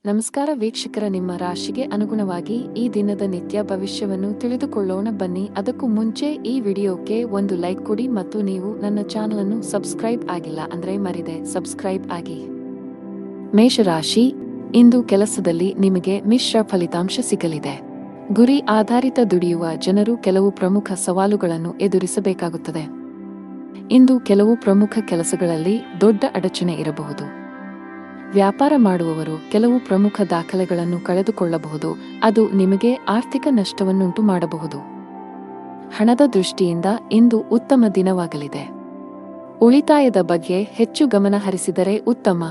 ನಮಸ್ಕಾರ ವೀಕ್ಷಕರ, ನಿಮ್ಮ ರಾಶಿಗೆ ಅನುಗುಣವಾಗಿ ಈ ದಿನದ ನಿತ್ಯ ಭವಿಷ್ಯವನ್ನು ತಿಳಿದುಕೊಳ್ಳೋಣ ಬನ್ನಿ. ಅದಕ್ಕೂ ಮುಂಚೆ ಈ ವಿಡಿಯೋಕ್ಕೆ ಒಂದು ಲೈಕ್ ಕೊಡಿ ಮತ್ತು ನೀವು ನನ್ನ ಚಾನಲ್ ಅನ್ನು ಸಬ್ಸ್ಕ್ರೈಬ್ ಆಗಿಲ್ಲ ಅಂದ್ರೆ ಮರಿದೆ ಸಬ್ಸ್ಕ್ರೈಬ್ ಆಗಿ. ಮೇಷರಾಶಿ, ಇಂದು ಕೆಲಸದಲ್ಲಿ ನಿಮಗೆ ಮಿಶ್ರ ಫಲಿತಾಂಶ ಸಿಗಲಿದೆ. ಗುರಿ ಆಧಾರಿತ ದುಡಿಯುವ ಜನರು ಕೆಲವು ಪ್ರಮುಖ ಸವಾಲುಗಳನ್ನು ಎದುರಿಸಬೇಕಾಗುತ್ತದೆ. ಇಂದು ಕೆಲವು ಪ್ರಮುಖ ಕೆಲಸಗಳಲ್ಲಿ ದೊಡ್ಡ ಅಡಚಣೆ ಇರಬಹುದು. ವ್ಯಾಪಾರ ಮಾಡುವವರು ಕೆಲವು ಪ್ರಮುಖ ದಾಖಲೆಗಳನ್ನು ಕಳೆದುಕೊಳ್ಳಬಹುದು, ಅದು ನಿಮಗೆ ಆರ್ಥಿಕ ನಷ್ಟವನ್ನುಂಟು ಮಾಡಬಹುದು. ಹಣದ ದೃಷ್ಟಿಯಿಂದ ಇಂದು ಉತ್ತಮ ದಿನವಾಗಲಿದೆ. ಉಳಿತಾಯದ ಬಗ್ಗೆ ಹೆಚ್ಚು ಗಮನ ಹರಿಸಿದರೆ ಉತ್ತಮ.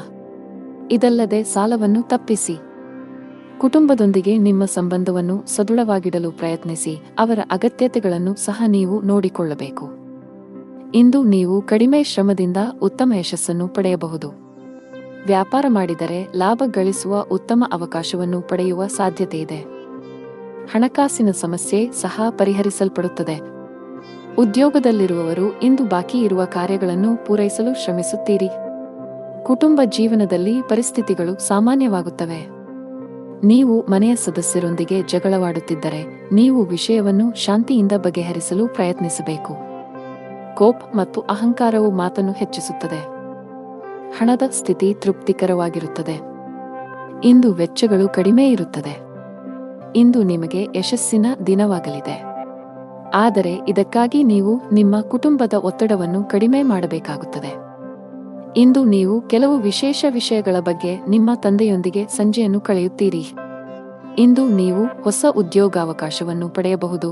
ಇದಲ್ಲದೆ ಸಾಲವನ್ನು ತಪ್ಪಿಸಿ. ಕುಟುಂಬದೊಂದಿಗೆ ನಿಮ್ಮ ಸಂಬಂಧವನ್ನು ಸದೃಢವಾಗಿಡಲು ಪ್ರಯತ್ನಿಸಿ, ಅವರ ಅಗತ್ಯತೆಗಳನ್ನು ಸಹ ನೀವು ನೋಡಿಕೊಳ್ಳಬೇಕು. ಇಂದು ನೀವು ಕಡಿಮೆ ಶ್ರಮದಿಂದ ಉತ್ತಮ ಯಶಸ್ಸನ್ನು ಪಡೆಯಬಹುದು. ವ್ಯಾಪಾರ ಮಾಡಿದರೆ ಲಾಭ ಗಳಿಸುವ ಉತ್ತಮ ಅವಕಾಶವನ್ನು ಪಡೆಯುವ ಸಾಧ್ಯತೆಯಿದೆ. ಹಣಕಾಸಿನ ಸಮಸ್ಯೆ ಸಹ ಪರಿಹರಿಸಲ್ಪಡುತ್ತದೆ. ಉದ್ಯೋಗದಲ್ಲಿರುವವರು ಇಂದು ಬಾಕಿ ಇರುವ ಕಾರ್ಯಗಳನ್ನು ಪೂರೈಸಲು ಶ್ರಮಿಸುತ್ತೀರಿ. ಕುಟುಂಬ ಜೀವನದಲ್ಲಿ ಪರಿಸ್ಥಿತಿಗಳು ಸಾಮಾನ್ಯವಾಗುತ್ತವೆ. ನೀವು ಮನೆಯ ಸದಸ್ಯರೊಂದಿಗೆ ಜಗಳವಾಡುತ್ತಿದ್ದರೆ ನೀವು ವಿಷಯವನ್ನು ಶಾಂತಿಯಿಂದ ಬಗೆಹರಿಸಲು ಪ್ರಯತ್ನಿಸಬೇಕು. ಕೋಪ ಮತ್ತು ಅಹಂಕಾರವು ಮಾತನ್ನು ಹೆಚ್ಚಿಸುತ್ತದೆ. ಹಣದ ಸ್ಥಿತಿ ತೃಪ್ತಿಕರವಾಗಿರುತ್ತದೆ. ಇಂದು ವೆಚ್ಚಗಳು ಕಡಿಮೆ ಇರುತ್ತದೆ. ಇಂದು ನಿಮಗೆ ಯಶಸ್ಸಿನ ದಿನವಾಗಲಿದೆ. ಆದರೆ ಇದಕ್ಕಾಗಿ ನೀವು ನಿಮ್ಮ ಕುಟುಂಬದ ಒತ್ತಡವನ್ನು ಕಡಿಮೆ ಮಾಡಬೇಕಾಗುತ್ತದೆ. ಇಂದು ನೀವು ಕೆಲವು ವಿಶೇಷ ವಿಷಯಗಳ ಬಗ್ಗೆ ನಿಮ್ಮ ತಂದೆಯೊಂದಿಗೆ ಸಂಜೆಯನ್ನು ಕಳೆಯುತ್ತೀರಿ. ಇಂದು ನೀವು ಹೊಸ ಉದ್ಯೋಗಾವಕಾಶವನ್ನು ಪಡೆಯಬಹುದು.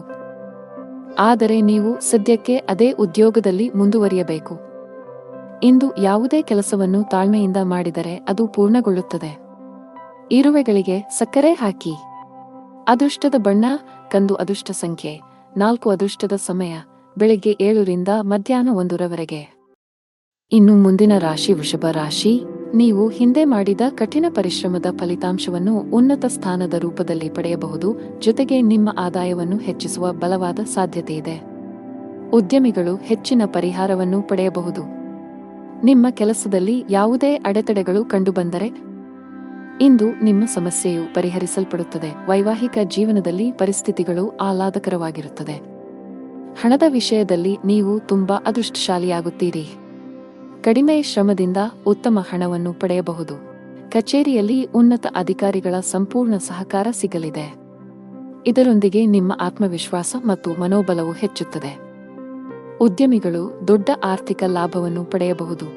ಆದರೆ ನೀವು ಸದ್ಯಕ್ಕೆ ಅದೇ ಉದ್ಯೋಗದಲ್ಲಿ ಮುಂದುವರಿಯಬೇಕು. ಇಂದು ಯಾವುದೇ ಕೆಲಸವನ್ನು ತಾಳ್ಮೆಯಿಂದ ಮಾಡಿದರೆ ಅದು ಪೂರ್ಣಗೊಳ್ಳುತ್ತದೆ. ಇರುವೆಗಳಿಗೆ ಸಕ್ಕರೆ ಹಾಕಿ. ಅದೃಷ್ಟದ ಬಣ್ಣ ಕಂದು. ಅದೃಷ್ಟ ಸಂಖ್ಯೆ 4. ಅದೃಷ್ಟದ ಸಮಯ ಬೆಳಗ್ಗೆ 7 ರಿಂದ ಮಧ್ಯಾಹ್ನ 1 ರವರೆಗೆ. ಇನ್ನು ಮುಂದಿನ ರಾಶಿ ವೃಷಭ ರಾಶಿ. ನೀವು ಹಿಂದೆ ಮಾಡಿದ ಕಠಿಣ ಪರಿಶ್ರಮದ ಫಲಿತಾಂಶವನ್ನು ಉನ್ನತ ಸ್ಥಾನದ ರೂಪದಲ್ಲಿ ಪಡೆಯಬಹುದು. ಜೊತೆಗೆ ನಿಮ್ಮ ಆದಾಯವನ್ನು ಹೆಚ್ಚಿಸುವ ಬಲವಾದ ಸಾಧ್ಯತೆಯಿದೆ. ಉದ್ಯಮಿಗಳು ಹೆಚ್ಚಿನ ಪರಿಹಾರವನ್ನು ಪಡೆಯಬಹುದು. ನಿಮ್ಮ ಕೆಲಸದಲ್ಲಿ ಯಾವುದೇ ಅಡೆತಡೆಗಳು ಕಂಡುಬಂದರೆ ಇಂದು ನಿಮ್ಮ ಸಮಸ್ಯೆಯು ಪರಿಹರಿಸಲ್ಪಡುತ್ತದೆ. ವೈವಾಹಿಕ ಜೀವನದಲ್ಲಿ ಪರಿಸ್ಥಿತಿಗಳು ಆಹ್ಲಾದಕರವಾಗಿರುತ್ತದೆ. ಹಣದ ವಿಷಯದಲ್ಲಿ ನೀವು ತುಂಬಾ ಅದೃಷ್ಟಶಾಲಿಯಾಗುತ್ತೀರಿ. ಕಡಿಮೆ ಶ್ರಮದಿಂದ ಉತ್ತಮ ಹಣವನ್ನು ಪಡೆಯಬಹುದು. ಕಚೇರಿಯಲ್ಲಿ ಉನ್ನತ ಅಧಿಕಾರಿಗಳ ಸಂಪೂರ್ಣ ಸಹಕಾರ ಸಿಗಲಿದೆ. ಇದರೊಂದಿಗೆ ನಿಮ್ಮ ಆತ್ಮವಿಶ್ವಾಸ ಮತ್ತು ಮನೋಬಲವು ಹೆಚ್ಚುತ್ತದೆ. ಉದ್ಯಮಿಗಳು ದೊಡ್ಡ ಆರ್ಥಿಕ ಲಾಭವನ್ನು ಪಡೆಯಬಹುದು.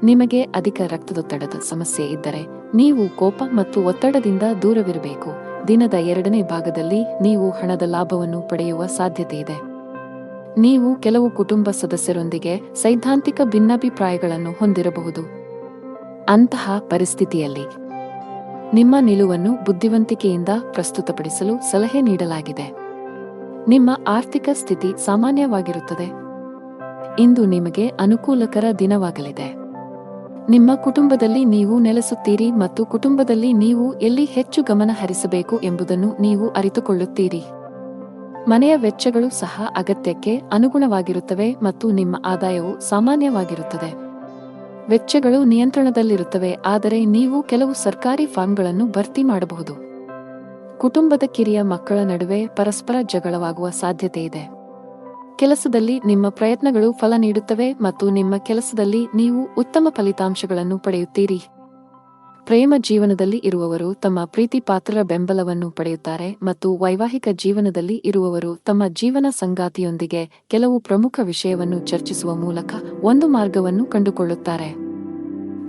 ನಿಮಗೆ ಅಧಿಕ ರಕ್ತದೊತ್ತಡದ ಸಮಸ್ಯೆ ಇದ್ದರೆ ನೀವು ಕೋಪ ಮತ್ತು ಒತ್ತಡದಿಂದ ದೂರವಿರಬೇಕು. ದಿನದ 2ನೇ ಭಾಗದಲ್ಲಿ ನೀವು ಹಣದ ಲಾಭವನ್ನು ಪಡೆಯುವ ಸಾಧ್ಯತೆಯಿದೆ. ನೀವು ಕೆಲವು ಕುಟುಂಬ ಸದಸ್ಯರೊಂದಿಗೆ ಸೈದ್ಧಾಂತಿಕ ಭಿನ್ನಾಭಿಪ್ರಾಯಗಳನ್ನು ಹೊಂದಿರಬಹುದು. ಅಂತಹ ಪರಿಸ್ಥಿತಿಯಲ್ಲಿ ನಿಮ್ಮ ನಿಲುವನ್ನು ಬುದ್ಧಿವಂತಿಕೆಯಿಂದ ಪ್ರಸ್ತುತಪಡಿಸಲು ಸಲಹೆ ನೀಡಲಾಗಿದೆ. ನಿಮ್ಮ ಆರ್ಥಿಕ ಸ್ಥಿತಿ ಸಾಮಾನ್ಯವಾಗಿರುತ್ತದೆ. ಇಂದು ನಿಮಗೆ ಅನುಕೂಲಕರ ದಿನವಾಗಲಿದೆ. ನಿಮ್ಮ ಕುಟುಂಬದಲ್ಲಿ ನೀವು ನೆಲೆಸುತ್ತೀರಿ ಮತ್ತು ಕುಟುಂಬದಲ್ಲಿ ನೀವು ಎಲ್ಲಿ ಹೆಚ್ಚು ಗಮನ ಹರಿಸಬೇಕು ಎಂಬುದನ್ನು ನೀವು ಅರಿತುಕೊಳ್ಳುತ್ತೀರಿ. ಮನೆಯ ವೆಚ್ಚಗಳು ಸಹ ಅಗತ್ಯಕ್ಕೆ ಅನುಗುಣವಾಗಿರುತ್ತವೆ ಮತ್ತು ನಿಮ್ಮ ಆದಾಯವು ಸಾಮಾನ್ಯವಾಗಿರುತ್ತದೆ. ವೆಚ್ಚಗಳು ನಿಯಂತ್ರಣದಲ್ಲಿರುತ್ತವೆ, ಆದರೆ ನೀವು ಕೆಲವು ಸರ್ಕಾರಿ ಫಾರ್ಮ್ಗಳನ್ನು ಭರ್ತಿ ಮಾಡಬಹುದು. ಕುಟುಂಬದ ಕಿರಿಯ ಮಕ್ಕಳ ನಡುವೆ ಪರಸ್ಪರ ಜಗಳವಾಗುವ ಸಾಧ್ಯತೆಯಿದೆ. ಕೆಲಸದಲ್ಲಿ ನಿಮ್ಮ ಪ್ರಯತ್ನಗಳು ಫಲ ನೀಡುತ್ತವೆ ಮತ್ತು ನಿಮ್ಮ ಕೆಲಸದಲ್ಲಿ ನೀವು ಉತ್ತಮ ಫಲಿತಾಂಶಗಳನ್ನು ಪಡೆಯುತ್ತೀರಿ. ಪ್ರೇಮ ಜೀವನದಲ್ಲಿ ಇರುವವರು ತಮ್ಮ ಪ್ರೀತಿ ಪಾತ್ರರ ಬೆಂಬಲವನ್ನು ಪಡೆಯುತ್ತಾರೆ ಮತ್ತು ವೈವಾಹಿಕ ಜೀವನದಲ್ಲಿ ಇರುವವರು ತಮ್ಮ ಜೀವನ ಸಂಗಾತಿಯೊಂದಿಗೆ ಕೆಲವು ಪ್ರಮುಖ ವಿಷಯವನ್ನು ಚರ್ಚಿಸುವ ಮೂಲಕ ಒಂದು ಮಾರ್ಗವನ್ನು ಕಂಡುಕೊಳ್ಳುತ್ತಾರೆ.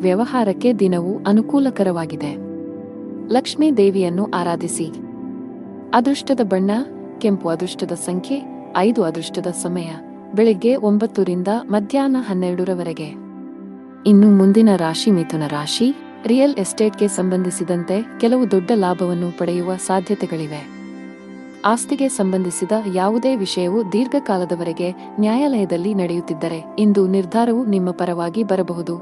ವ್ಯವಹಾರಕ್ಕೆ ದಿನವು ಅನುಕೂಲಕರವಾಗಿದೆ. ಲಕ್ಷ್ಮೀ ದೇವಿಯನ್ನು ಆರಾಧಿಸಿ. ಅದೃಷ್ಟದ ಬಣ್ಣ ಕೆಂಪು. ಅದೃಷ್ಟದ ಸಂಖ್ಯೆ 5. ಅದೃಷ್ಟದ ಸಮಯ ಬೆಳಗ್ಗೆ 9 ರಿಂದ ಮಧ್ಯಾಹ್ನ 12 ರವರೆಗೆ. ಇನ್ನು ಮುಂದಿನ ರಾಶಿ ಮಿಥುನ ರಾಶಿ. ರಿಯಲ್ ಎಸ್ಟೇಟ್ಗೆ ಸಂಬಂಧಿಸಿದಂತೆ ಕೆಲವು ದೊಡ್ಡ ಲಾಭವನ್ನು ಪಡೆಯುವ ಸಾಧ್ಯತೆಗಳಿವೆ. ಆಸ್ತಿಗೆ ಸಂಬಂಧಿಸಿದ ಯಾವುದೇ ವಿಷಯವು ದೀರ್ಘಕಾಲದವರೆಗೆ ನ್ಯಾಯಾಲಯದಲ್ಲಿ ನಡೆಯುತ್ತಿದ್ದರೆ ಇಂದು ನಿರ್ಧಾರವು ನಿಮ್ಮ ಪರವಾಗಿ ಬರಬಹುದು.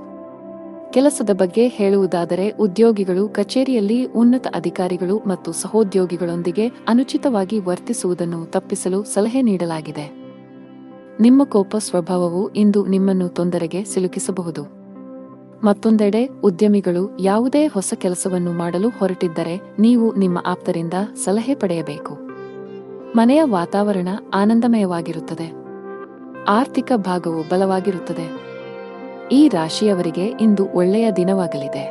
ಕೆಲಸದ ಬಗ್ಗೆ ಹೇಳುವುದಾದರೆ ಉದ್ಯೋಗಿಗಳು ಕಚೇರಿಯಲ್ಲಿ ಉನ್ನತ ಅಧಿಕಾರಿಗಳು ಮತ್ತು ಸಹೋದ್ಯೋಗಿಗಳೊಂದಿಗೆ ಅನುಚಿತವಾಗಿ ವರ್ತಿಸುವುದನ್ನು ತಪ್ಪಿಸಲು ಸಲಹೆ ನೀಡಲಾಗಿದೆ. ನಿಮ್ಮ ಕೋಪ ಸ್ವಭಾವವು ಇಂದು ನಿಮ್ಮನ್ನು ತೊಂದರೆಗೆ ಸಿಲುಕಿಸಬಹುದು. ಮತ್ತೊಂದೆಡೆ ಉದ್ಯಮಿಗಳು ಯಾವುದೇ ಹೊಸ ಕೆಲಸವನ್ನು ಮಾಡಲು ಹೊರಟಿದ್ದರೆ ನೀವು ನಿಮ್ಮ ಆಪ್ತರಿಂದ ಸಲಹೆ ಪಡೆಯಬೇಕು. ಮನೆಯ ವಾತಾವರಣ ಆನಂದಮಯವಾಗಿರುತ್ತದೆ. ಆರ್ಥಿಕ ಭಾಗವು ಬಲವಾಗಿರುತ್ತದೆ. ಈ ರಾಶಿಯವರಿಗೆ ಇಂದು ಒಳ್ಳೆಯ ದಿನವಾಗಲಿದೆ.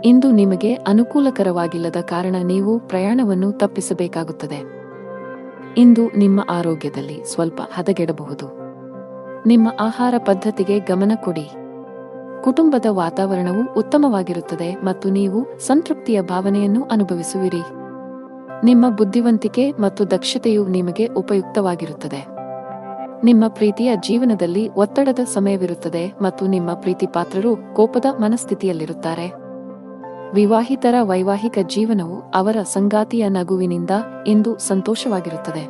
ಇಂದು ನಿಮಗೆ ಅನುಕೂಲಕರವಾಗಿಲ್ಲದ ಕಾರಣ ನೀವು ಪ್ರಯಾಣವನ್ನು ತಪ್ಪಿಸಬೇಕಾಗುತ್ತದೆ. ಇಂದು ನಿಮ್ಮ ಆರೋಗ್ಯದಲ್ಲಿ ಸ್ವಲ್ಪ ಹದಗೆಡಬಹುದು. ನಿಮ್ಮ ಆಹಾರ ಪದ್ಧತಿಗೆ ಗಮನ ಕೊಡಿ. ಕುಟುಂಬದ ವಾತಾವರಣವು ಉತ್ತಮವಾಗಿರುತ್ತದೆ ಮತ್ತು ನೀವು ಸಂತೃಪ್ತಿಯ ಭಾವನೆಯನ್ನು ಅನುಭವಿಸುವಿರಿ. ನಿಮ್ಮ ಬುದ್ಧಿವಂತಿಕೆ ಮತ್ತು ದಕ್ಷತೆಯು ನಿಮಗೆ ಉಪಯುಕ್ತವಾಗಿರುತ್ತದೆ. ನಿಮ್ಮ ಪ್ರೀತಿಯ ಜೀವನದಲ್ಲಿ ಒತ್ತಡದ ಸಮಯವಿರುತ್ತದೆ ಮತ್ತು ನಿಮ್ಮ ಪ್ರೀತಿಪಾತ್ರರು ಕೋಪದ ಮನಸ್ಥಿತಿಯಲ್ಲಿರುತ್ತಾರೆ. ವಿವಾಹಿತರ ವೈವಾಹಿಕ ಜೀವನವು ಅವರ ಸಂಗಾತಿಯ ನಗುವಿನಿಂದ ಇಂದು ಸಂತೋಷವಾಗಿರುತ್ತದೆ.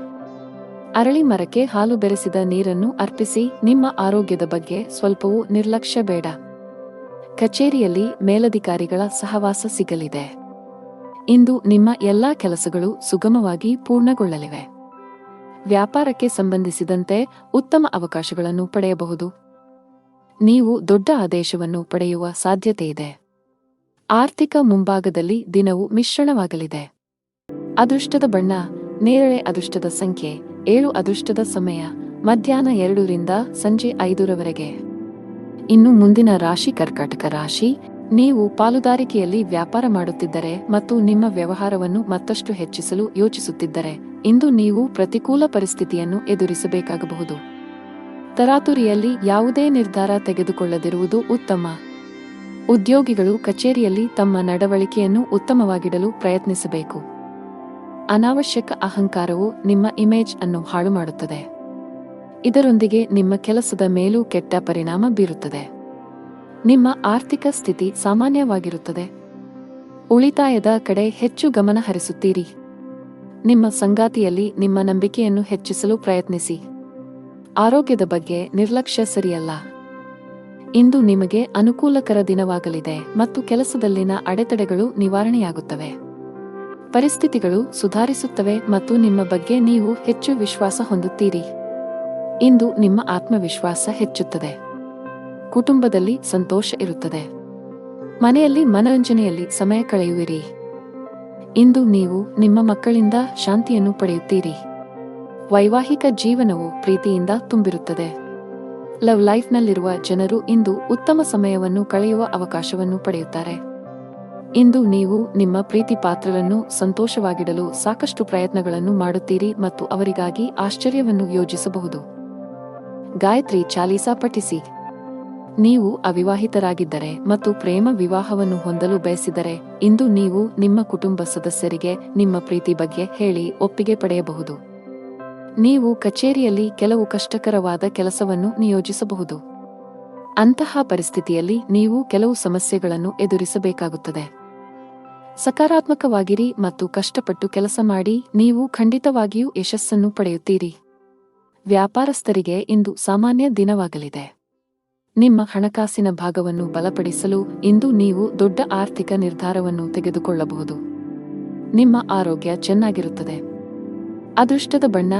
ಅರಳಿ ಮರಕ್ಕೆ ಹಾಲು ಬೆರೆಸಿದ ನೀರನ್ನು ಅರ್ಪಿಸಿ. ನಿಮ್ಮ ಆರೋಗ್ಯದ ಬಗ್ಗೆ ಸ್ವಲ್ಪವೂ ನಿರ್ಲಕ್ಷ್ಯ ಬೇಡ. ಕಚೇರಿಯಲ್ಲಿ ಮೇಲಧಿಕಾರಿಗಳ ಸಹವಾಸ ಸಿಗಲಿದೆ. ಇಂದು ನಿಮ್ಮ ಎಲ್ಲಾ ಕೆಲಸಗಳು ಸುಗಮವಾಗಿ ಪೂರ್ಣಗೊಳ್ಳಲಿವೆ. ವ್ಯಾಪಾರಕ್ಕೆ ಸಂಬಂಧಿಸಿದಂತೆ ಉತ್ತಮ ಅವಕಾಶಗಳನ್ನು ಪಡೆಯಬಹುದು. ನೀವು ದೊಡ್ಡ ಆದೇಶವನ್ನು ಪಡೆಯುವ ಸಾಧ್ಯತೆಯಿದೆ. ಆರ್ಥಿಕ ಮುಂಭಾಗದಲ್ಲಿ ದಿನವು ಮಿಶ್ರಣವಾಗಲಿದೆ. ಅದೃಷ್ಟದ ಬಣ್ಣ ನೇರಳೆ. ಅದೃಷ್ಟದ ಸಂಖ್ಯೆ 7. ಅದೃಷ್ಟದ ಸಮಯ ಮಧ್ಯಾಹ್ನ 2 ರಿಂದ ಸಂಜೆ 5ರವರೆಗೆ. ಇನ್ನು ಮುಂದಿನ ರಾಶಿ ಕರ್ಕಾಟಕ ರಾಶಿ. ನೀವು ಪಾಲುದಾರಿಕೆಯಲ್ಲಿ ವ್ಯಾಪಾರ ಮಾಡುತ್ತಿದ್ದರೆ ಮತ್ತು ನಿಮ್ಮ ವ್ಯವಹಾರವನ್ನು ಮತ್ತಷ್ಟು ಹೆಚ್ಚಿಸಲು ಯೋಚಿಸುತ್ತಿದ್ದರೆ ಇಂದು ನೀವು ಪ್ರತಿಕೂಲ ಪರಿಸ್ಥಿತಿಯನ್ನು ಎದುರಿಸಬೇಕಾಗಬಹುದು. ತರಾತುರಿಯಲ್ಲಿ ಯಾವುದೇ ನಿರ್ಧಾರ ತೆಗೆದುಕೊಳ್ಳದಿರುವುದು ಉತ್ತಮ. ಉದ್ಯೋಗಿಗಳು ಕಚೇರಿಯಲ್ಲಿ ತಮ್ಮ ನಡವಳಿಕೆಯನ್ನು ಉತ್ತಮವಾಗಿಡಲು ಪ್ರಯತ್ನಿಸಬೇಕು. ಅನಾವಶ್ಯಕ ಅಹಂಕಾರವು ನಿಮ್ಮ ಇಮೇಜ್ ಅನ್ನು ಹಾಳು ಮಾಡುತ್ತದೆ. ಇದರೊಂದಿಗೆ ನಿಮ್ಮ ಕೆಲಸದ ಮೇಲೂ ಕೆಟ್ಟ ಪರಿಣಾಮ ಬೀರುತ್ತದೆ. ನಿಮ್ಮ ಆರ್ಥಿಕ ಸ್ಥಿತಿ ಸಾಮಾನ್ಯವಾಗಿರುತ್ತದೆ. ಉಳಿತಾಯದ ಕಡೆ ಹೆಚ್ಚು ಗಮನ ಹರಿಸುತ್ತೀರಿ. ನಿಮ್ಮ ಸಂಗಾತಿಯಲ್ಲಿ ನಿಮ್ಮ ನಂಬಿಕೆಯನ್ನು ಹೆಚ್ಚಿಸಲು ಪ್ರಯತ್ನಿಸಿ. ಆರೋಗ್ಯದ ಬಗ್ಗೆ ನಿರ್ಲಕ್ಷ್ಯ ಸರಿಯಲ್ಲ. ಇಂದು ನಿಮಗೆ ಅನುಕೂಲಕರ ದಿನವಾಗಲಿದೆ ಮತ್ತು ಕೆಲಸದಲ್ಲಿನ ಅಡೆತಡೆಗಳು ನಿವಾರಣೆಯಾಗುತ್ತವೆ. ಪರಿಸ್ಥಿತಿಗಳು ಸುಧಾರಿಸುತ್ತವೆ ಮತ್ತು ನಿಮ್ಮ ಬಗ್ಗೆ ನೀವು ಹೆಚ್ಚು ವಿಶ್ವಾಸ ಹೊಂದುತ್ತೀರಿ. ಇಂದು ನಿಮ್ಮ ಆತ್ಮವಿಶ್ವಾಸ ಹೆಚ್ಚುತ್ತದೆ. ಕುಟುಂಬದಲ್ಲಿ ಸಂತೋಷ ಇರುತ್ತದೆ. ಮನೆಯಲ್ಲಿ ಮನರಂಜನೆಯಲ್ಲಿ ಸಮಯ ಕಳೆಯುವಿರಿ. ಇಂದು ನೀವು ನಿಮ್ಮ ಮಕ್ಕಳಿಂದ ಶಾಂತಿಯನ್ನು ಪಡೆಯುತ್ತೀರಿ. ವೈವಾಹಿಕ ಜೀವನವು ಪ್ರೀತಿಯಿಂದ ತುಂಬಿರುತ್ತದೆ. ಲವ್ ಲೈಫ್ನಲ್ಲಿರುವ ಜನರು ಇಂದು ಉತ್ತಮ ಸಮಯವನ್ನು ಕಳೆಯುವ ಅವಕಾಶವನ್ನು ಪಡೆಯುತ್ತಾರೆ. ಇಂದು ನೀವು ನಿಮ್ಮ ಪ್ರೀತಿ ಪಾತ್ರರನ್ನು ಸಂತೋಷವಾಗಿಡಲು ಸಾಕಷ್ಟು ಪ್ರಯತ್ನಗಳನ್ನು ಮಾಡುತ್ತೀರಿ ಮತ್ತು ಅವರಿಗಾಗಿ ಆಶ್ಚರ್ಯವನ್ನು ಯೋಜಿಸಬಹುದು. ಗಾಯತ್ರಿ ಚಾಲೀಸಾ ಪಠಿಸಿ. ನೀವು ಅವಿವಾಹಿತರಾಗಿದ್ದರೆ ಮತ್ತು ಪ್ರೇಮ ವಿವಾಹವನ್ನು ಹೊಂದಲು ಬಯಸಿದರೆ ಇಂದು ನೀವು ನಿಮ್ಮ ಕುಟುಂಬ ಸದಸ್ಯರಿಗೆ ನಿಮ್ಮ ಪ್ರೀತಿ ಬಗ್ಗೆ ಹೇಳಿ ಒಪ್ಪಿಗೆ ಪಡೆಯಬಹುದು. ನೀವು ಕಚೇರಿಯಲ್ಲಿ ಕೆಲವು ಕಷ್ಟಕರವಾದ ಕೆಲಸವನ್ನು ನಿಯೋಜಿಸಬಹುದು. ಅಂತಹ ಪರಿಸ್ಥಿತಿಯಲ್ಲಿ ನೀವು ಕೆಲವು ಸಮಸ್ಯೆಗಳನ್ನು ಎದುರಿಸಬೇಕಾಗುತ್ತದೆ. ಸಕಾರಾತ್ಮಕವಾಗಿರಿ ಮತ್ತು ಕಷ್ಟಪಟ್ಟು ಕೆಲಸ ಮಾಡಿ. ನೀವು ಖಂಡಿತವಾಗಿಯೂ ಯಶಸ್ಸನ್ನು ಪಡೆಯುತ್ತೀರಿ. ವ್ಯಾಪಾರಸ್ಥರಿಗೆ ಇಂದು ಸಾಮಾನ್ಯ ದಿನವಾಗಲಿದೆ. ನಿಮ್ಮ ಹಣಕಾಸಿನ ಭಾಗವನ್ನು ಬಲಪಡಿಸಲು ಇಂದು ನೀವು ದೊಡ್ಡ ಆರ್ಥಿಕ ನಿರ್ಧಾರವನ್ನು ತೆಗೆದುಕೊಳ್ಳಬಹುದು. ನಿಮ್ಮ ಆರೋಗ್ಯ ಚೆನ್ನಾಗಿರುತ್ತದೆ. ಅದೃಷ್ಟದ ಬಣ್ಣ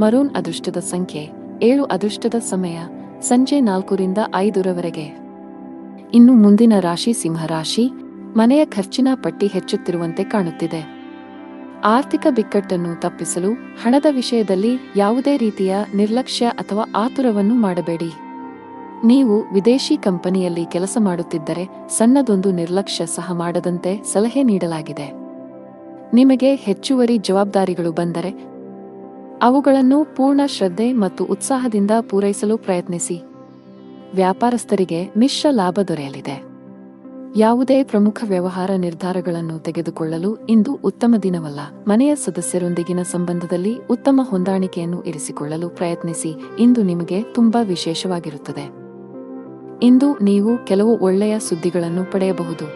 ಮರೂನ್. ಅದೃಷ್ಟದ ಸಂಖ್ಯೆ 7. ಅದೃಷ್ಟದ ಸಮಯ ಸಂಜೆ 4 ರಿಂದ 5ರವರೆಗೆ. ಇನ್ನು ಮುಂದಿನ ರಾಶಿ ಸಿಂಹರಾಶಿ. ಮನೆಯ ಖರ್ಚಿನ ಪಟ್ಟಿ ಹೆಚ್ಚುತ್ತಿರುವಂತೆ ಕಾಣುತ್ತಿದೆ. ಆರ್ಥಿಕ ಬಿಕ್ಕಟ್ಟನ್ನು ತಪ್ಪಿಸಲು ಹಣದ ವಿಷಯದಲ್ಲಿ ಯಾವುದೇ ರೀತಿಯ ನಿರ್ಲಕ್ಷ್ಯ ಅಥವಾ ಆತುರವನ್ನು ಮಾಡಬೇಡಿ. ನೀವು ವಿದೇಶಿ ಕಂಪನಿಯಲ್ಲಿ ಕೆಲಸ ಮಾಡುತ್ತಿದ್ದರೆ ಸಣ್ಣದೊಂದು ನಿರ್ಲಕ್ಷ್ಯ ಸಹ ಮಾಡದಂತೆ ಸಲಹೆ ನೀಡಲಾಗಿದೆ. ನಿಮಗೆ ಹೆಚ್ಚುವರಿ ಜವಾಬ್ದಾರಿಗಳು ಬಂದರೆ ಅವುಗಳನ್ನು ಪೂರ್ಣ ಶ್ರದ್ಧೆ ಮತ್ತು ಉತ್ಸಾಹದಿಂದ ಪೂರೈಸಲು ಪ್ರಯತ್ನಿಸಿ. ವ್ಯಾಪಾರಸ್ಥರಿಗೆ ಮಿಶ್ರ ಲಾಭ ದೊರೆಯಲಿದೆ. ಯಾವುದೇ ಪ್ರಮುಖ ವ್ಯವಹಾರ ನಿರ್ಧಾರಗಳನ್ನು ತೆಗೆದುಕೊಳ್ಳಲು ಇಂದು ಉತ್ತಮ ದಿನವಲ್ಲ. ಮನೆಯ ಸದಸ್ಯರೊಂದಿಗಿನ ಸಂಬಂಧದಲ್ಲಿ ಉತ್ತಮ ಹೊಂದಾಣಿಕೆಯನ್ನು ಇರಿಸಿಕೊಳ್ಳಲು ಪ್ರಯತ್ನಿಸಿ. ಇಂದು ನಿಮಗೆ ತುಂಬಾ ವಿಶೇಷವಾಗಿರುತ್ತದೆ. ಇಂದು ನೀವು ಕೆಲವು ಒಳ್ಳೆಯ ಸುದ್ದಿಗಳನ್ನು ಪಡೆಯಬಹುದು.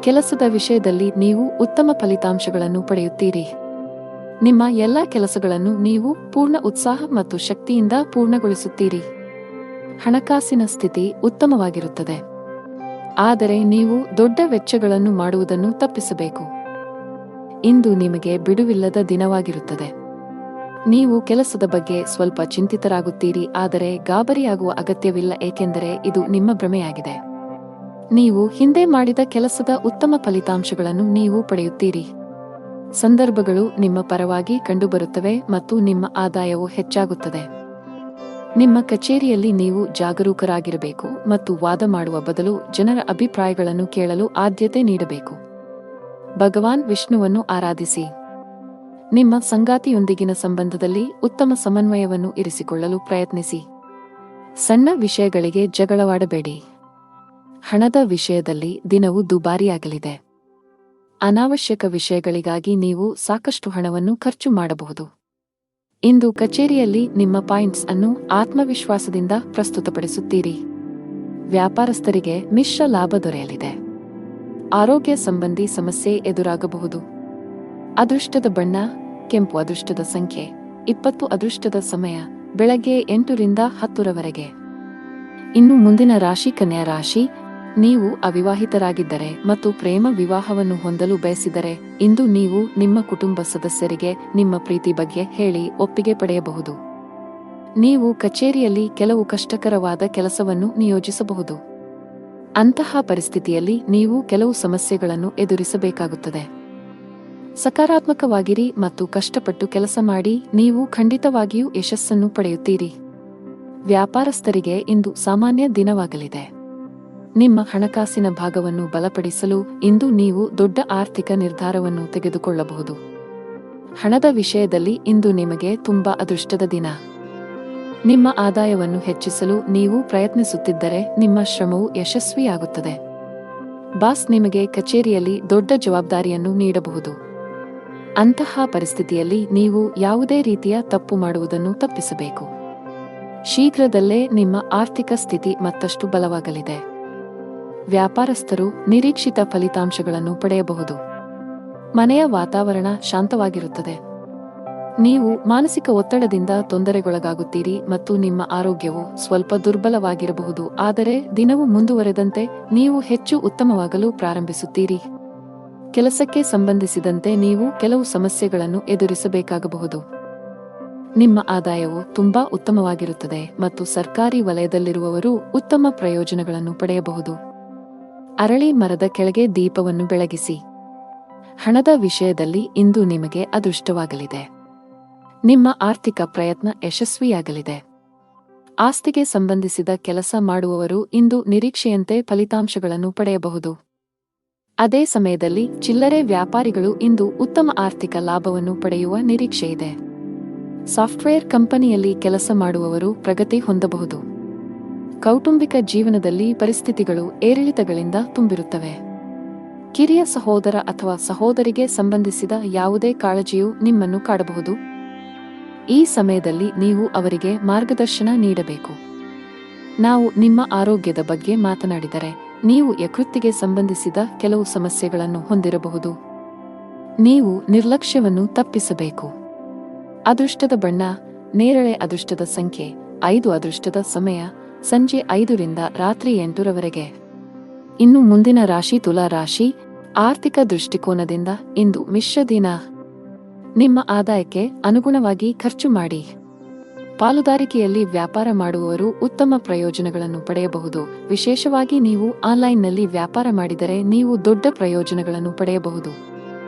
ಕೆಲಸದ ವಿಷಯದಲ್ಲಿ ನೀವು ಉತ್ತಮ ಫಲಿತಾಂಶಗಳನ್ನು ಪಡೆಯುತ್ತೀರಿ. ನಿಮ್ಮ ಎಲ್ಲ ಕೆಲಸಗಳನ್ನು ನೀವು ಪೂರ್ಣ ಉತ್ಸಾಹ ಮತ್ತು ಶಕ್ತಿಯಿಂದ ಪೂರ್ಣಗೊಳಿಸುತ್ತೀರಿ. ಹಣಕಾಸಿನ ಸ್ಥಿತಿ ಉತ್ತಮವಾಗಿರುತ್ತದೆ. ಆದರೆ ನೀವು ದೊಡ್ಡ ವೆಚ್ಚಗಳನ್ನು ಮಾಡುವುದನ್ನು ತಪ್ಪಿಸಬೇಕು. ಇಂದು ನಿಮಗೆ ಬಿಡುವಿಲ್ಲದ ದಿನವಾಗಿರುತ್ತದೆ. ನೀವು ಕೆಲಸದ ಬಗ್ಗೆ ಸ್ವಲ್ಪ ಚಿಂತಿತರಾಗುತ್ತೀರಿ, ಆದರೆ ಗಾಬರಿಯಾಗುವ ಅಗತ್ಯವಿಲ್ಲ, ಏಕೆಂದರೆ ಇದು ನಿಮ್ಮ ಭ್ರಮೆಯಾಗಿದೆ. ನೀವು ಹಿಂದೆ ಮಾಡಿದ ಕೆಲಸದ ಉತ್ತಮ ಫಲಿತಾಂಶಗಳನ್ನು ನೀವು ಪಡೆಯುತ್ತೀರಿ. ಸಂದರ್ಭಗಳು ನಿಮ್ಮ ಪರವಾಗಿ ಕಂಡುಬರುತ್ತವೆ ಮತ್ತು ನಿಮ್ಮ ಆದಾಯವು ಹೆಚ್ಚಾಗುತ್ತದೆ. ನಿಮ್ಮ ಕಚೇರಿಯಲ್ಲಿ ನೀವು ಜಾಗರೂಕರಾಗಿರಬೇಕು ಮತ್ತು ವಾದ ಮಾಡುವ ಬದಲು ಜನರ ಅಭಿಪ್ರಾಯಗಳನ್ನು ಕೇಳಲು ಆದ್ಯತೆ ನೀಡಬೇಕು. ಭಗವಾನ್ ವಿಷ್ಣುವನ್ನು ಆರಾಧಿಸಿ. ನಿಮ್ಮ ಸಂಗಾತಿಯೊಂದಿಗಿನ ಸಂಬಂಧದಲ್ಲಿ ಉತ್ತಮ ಸಮನ್ವಯವನ್ನು ಇರಿಸಿಕೊಳ್ಳಲು ಪ್ರಯತ್ನಿಸಿ. ಸಣ್ಣ ವಿಷಯಗಳಿಗೆ ಜಗಳವಾಡಬೇಡಿ. ಹಣದ ವಿಷಯದಲ್ಲಿ ದಿನವು ದುಬಾರಿಯಾಗಲಿದೆ. ಅನಾವಶ್ಯಕ ವಿಷಯಗಳಿಗಾಗಿ ನೀವು ಸಾಕಷ್ಟು ಹಣವನ್ನು ಖರ್ಚು ಮಾಡಬಹುದು. ಇಂದು ಕಚೇರಿಯಲ್ಲಿ ನಿಮ್ಮ ಪಾಯಿಂಟ್ಸ್ ಅನ್ನು ಆತ್ಮವಿಶ್ವಾಸದಿಂದ ಪ್ರಸ್ತುತಪಡಿಸುತ್ತೀರಿ. ವ್ಯಾಪಾರಸ್ಥರಿಗೆ ಮಿಶ್ರ ಲಾಭ ದೊರೆಯಲಿದೆ. ಆರೋಗ್ಯ ಸಂಬಂಧಿ ಸಮಸ್ಯೆ ಎದುರಾಗಬಹುದು. ಅದೃಷ್ಟದ ಬಣ್ಣ ಕೆಂಪು. ಅದೃಷ್ಟದ ಸಂಖ್ಯೆ 20. ಅದೃಷ್ಟದ ಸಮಯ ಬೆಳಗ್ಗೆ 8 ರಿಂದ 10 ರವರೆಗೆ. ಇನ್ನು ಮುಂದಿನ ರಾಶಿ ಕನ್ಯಾ ರಾಶಿ. ನೀವು ಅವಿವಾಹಿತರಾಗಿದ್ದರೆ ಮತ್ತು ಪ್ರೇಮ ವಿವಾಹವನ್ನು ಹೊಂದಲು ಬಯಸಿದರೆ ಇಂದು ನೀವು ನಿಮ್ಮ ಕುಟುಂಬ ಸದಸ್ಯರಿಗೆ ನಿಮ್ಮ ಪ್ರೀತಿ ಬಗ್ಗೆ ಹೇಳಿ ಒಪ್ಪಿಗೆ ಪಡೆಯಬಹುದು. ನೀವು ಕಚೇರಿಯಲ್ಲಿ ಕೆಲವು ಕಷ್ಟಕರವಾದ ಕೆಲಸವನ್ನು ನಿಯೋಜಿಸಬಹುದು. ಅಂತಹ ಪರಿಸ್ಥಿತಿಯಲ್ಲಿ ನೀವು ಕೆಲವು ಸಮಸ್ಯೆಗಳನ್ನು ಎದುರಿಸಬೇಕಾಗುತ್ತದೆ. ಸಕಾರಾತ್ಮಕವಾಗಿರಿ ಮತ್ತು ಕಷ್ಟಪಟ್ಟು ಕೆಲಸ ಮಾಡಿ. ನೀವು ಖಂಡಿತವಾಗಿಯೂ ಯಶಸ್ಸನ್ನು ಪಡೆಯುತ್ತೀರಿ. ವ್ಯಾಪಾರಸ್ಥರಿಗೆ ಇಂದು ಸಾಮಾನ್ಯ ದಿನವಾಗಲಿದೆ. ನಿಮ್ಮ ಹಣಕಾಸಿನ ಭಾಗವನ್ನು ಬಲಪಡಿಸಲು ಇಂದು ನೀವು ದೊಡ್ಡ ಆರ್ಥಿಕ ನಿರ್ಧಾರವನ್ನು ತೆಗೆದುಕೊಳ್ಳಬಹುದು. ಹಣದ ವಿಷಯದಲ್ಲಿ ಇಂದು ನಿಮಗೆ ತುಂಬಾ ಅದೃಷ್ಟದ ದಿನ. ನಿಮ್ಮ ಆದಾಯವನ್ನು ಹೆಚ್ಚಿಸಲು ನೀವು ಪ್ರಯತ್ನಿಸುತ್ತಿದ್ದರೆ ನಿಮ್ಮ ಶ್ರಮವು ಯಶಸ್ವಿಯಾಗುತ್ತದೆ. ಬಾಸ್ ನಿಮಗೆ ಕಚೇರಿಯಲ್ಲಿ ದೊಡ್ಡ ಜವಾಬ್ದಾರಿಯನ್ನು ನೀಡಬಹುದು. ಅಂತಹ ಪರಿಸ್ಥಿತಿಯಲ್ಲಿ ನೀವು ಯಾವುದೇ ರೀತಿಯ ತಪ್ಪು ಮಾಡುವುದನ್ನು ತಪ್ಪಿಸಬೇಕು. ಶೀಘ್ರದಲ್ಲೇ ನಿಮ್ಮ ಆರ್ಥಿಕ ಸ್ಥಿತಿ ಮತ್ತಷ್ಟು ಬಲವಾಗಲಿದೆ. ವ್ಯಾಪಾರಸ್ಥರು ನಿರೀಕ್ಷಿತ ಫಲಿತಾಂಶಗಳನ್ನು ಪಡೆಯಬಹುದು. ಮನೆಯ ವಾತಾವರಣ ಶಾಂತವಾಗಿರುತ್ತದೆ. ನೀವು ಮಾನಸಿಕ ಒತ್ತಡದಿಂದ ತೊಂದರೆಗೊಳಗಾಗುತ್ತೀರಿ ಮತ್ತು ನಿಮ್ಮ ಆರೋಗ್ಯವು ಸ್ವಲ್ಪ ದುರ್ಬಲವಾಗಿರಬಹುದು. ಆದರೆ ದಿನವು ಮುಂದುವರೆದಂತೆ ನೀವು ಹೆಚ್ಚು ಉತ್ತಮವಾಗಲು ಪ್ರಾರಂಭಿಸುತ್ತೀರಿ. ಕೆಲಸಕ್ಕೆ ಸಂಬಂಧಿಸಿದಂತೆ ನೀವು ಕೆಲವು ಸಮಸ್ಯೆಗಳನ್ನು ಎದುರಿಸಬೇಕಾಗಬಹುದು. ನಿಮ್ಮ ಆದಾಯವು ತುಂಬಾ ಉತ್ತಮವಾಗಿರುತ್ತದೆ ಮತ್ತು ಸರ್ಕಾರಿ ವಲಯದಲ್ಲಿರುವವರು ಉತ್ತಮ ಪ್ರಯೋಜನಗಳನ್ನು ಪಡೆಯಬಹುದು. ಅರಳಿ ಮರದ ಕೆಳಗೆ ದೀಪವನ್ನು ಬೆಳಗಿಸಿ. ಹಣದ ವಿಷಯದಲ್ಲಿ ಇಂದು ನಿಮಗೆ ಅದೃಷ್ಟವಾಗಲಿದೆ. ನಿಮ್ಮ ಆರ್ಥಿಕ ಪ್ರಯತ್ನ ಯಶಸ್ವಿಯಾಗಲಿದೆ. ಆಸ್ತಿಗೆ ಸಂಬಂಧಿಸಿದ ಕೆಲಸ ಮಾಡುವವರು ಇಂದು ನಿರೀಕ್ಷೆಯಂತೆ ಫಲಿತಾಂಶಗಳನ್ನು ಪಡೆಯಬಹುದು. ಅದೇ ಸಮಯದಲ್ಲಿ ಚಿಲ್ಲರೆ ವ್ಯಾಪಾರಿಗಳು ಇಂದು ಉತ್ತಮ ಆರ್ಥಿಕ ಲಾಭವನ್ನು ಪಡೆಯುವ ನಿರೀಕ್ಷೆಯಿದೆ. ಸಾಫ್ಟ್ವೇರ್ ಕಂಪನಿಯಲ್ಲಿ ಕೆಲಸ ಮಾಡುವವರು ಪ್ರಗತಿ ಹೊಂದಬಹುದು. ಕೌಟುಂಬಿಕ ಜೀವನದಲ್ಲಿ ಪರಿಸ್ಥಿತಿಗಳು ಏರಿಳಿತಗಳಿಂದ ತುಂಬಿರುತ್ತವೆ. ಕಿರಿಯ ಸಹೋದರ ಅಥವಾ ಸಹೋದರಿಗೆ ಸಂಬಂಧಿಸಿದ ಯಾವುದೇ ಕಾಳಜಿಯು ನಿಮ್ಮನ್ನು ಕಾಡಬಹುದು. ಈ ಸಮಯದಲ್ಲಿ ನೀವು ಅವರಿಗೆ ಮಾರ್ಗದರ್ಶನ ನೀಡಬೇಕು. ನಾವು ನಿಮ್ಮ ಆರೋಗ್ಯದ ಬಗ್ಗೆ ಮಾತನಾಡಿದರೆ ನೀವು ಯಕೃತ್ತಿಗೆ ಸಂಬಂಧಿಸಿದ ಕೆಲವು ಸಮಸ್ಯೆಗಳನ್ನು ಹೊಂದಿರಬಹುದು. ನೀವು ನಿರ್ಲಕ್ಷ್ಯವನ್ನು ತಪ್ಪಿಸಬೇಕು. ಅದೃಷ್ಟದ ಬಣ್ಣ ನೇರಳೆ. ಅದೃಷ್ಟದ ಸಂಖ್ಯೆ 5. ಅದೃಷ್ಟದ ಸಮಯ ಸಂಜೆ 5 ರಿಂದ ರಾತ್ರಿ 8 ರವರೆಗೆ. ಇನ್ನು ಮುಂದಿನ ರಾಶಿ ತುಲಾ ರಾಶಿ. ಆರ್ಥಿಕ ದೃಷ್ಟಿಕೋನದಿಂದ ಇಂದು ಮಿಶ್ರ ದಿನ. ನಿಮ್ಮ ಆದಾಯಕ್ಕೆ ಅನುಗುಣವಾಗಿ ಖರ್ಚು ಮಾಡಿ. ಪಾಲುದಾರಿಕೆಯಲ್ಲಿ ವ್ಯಾಪಾರ ಮಾಡುವವರು ಉತ್ತಮ ಪ್ರಯೋಜನಗಳನ್ನು ಪಡೆಯಬಹುದು. ವಿಶೇಷವಾಗಿ ನೀವು ಆನ್ಲೈನ್ನಲ್ಲಿ ವ್ಯಾಪಾರ ಮಾಡಿದರೆ ನೀವು ದೊಡ್ಡ ಪ್ರಯೋಜನಗಳನ್ನು ಪಡೆಯಬಹುದು.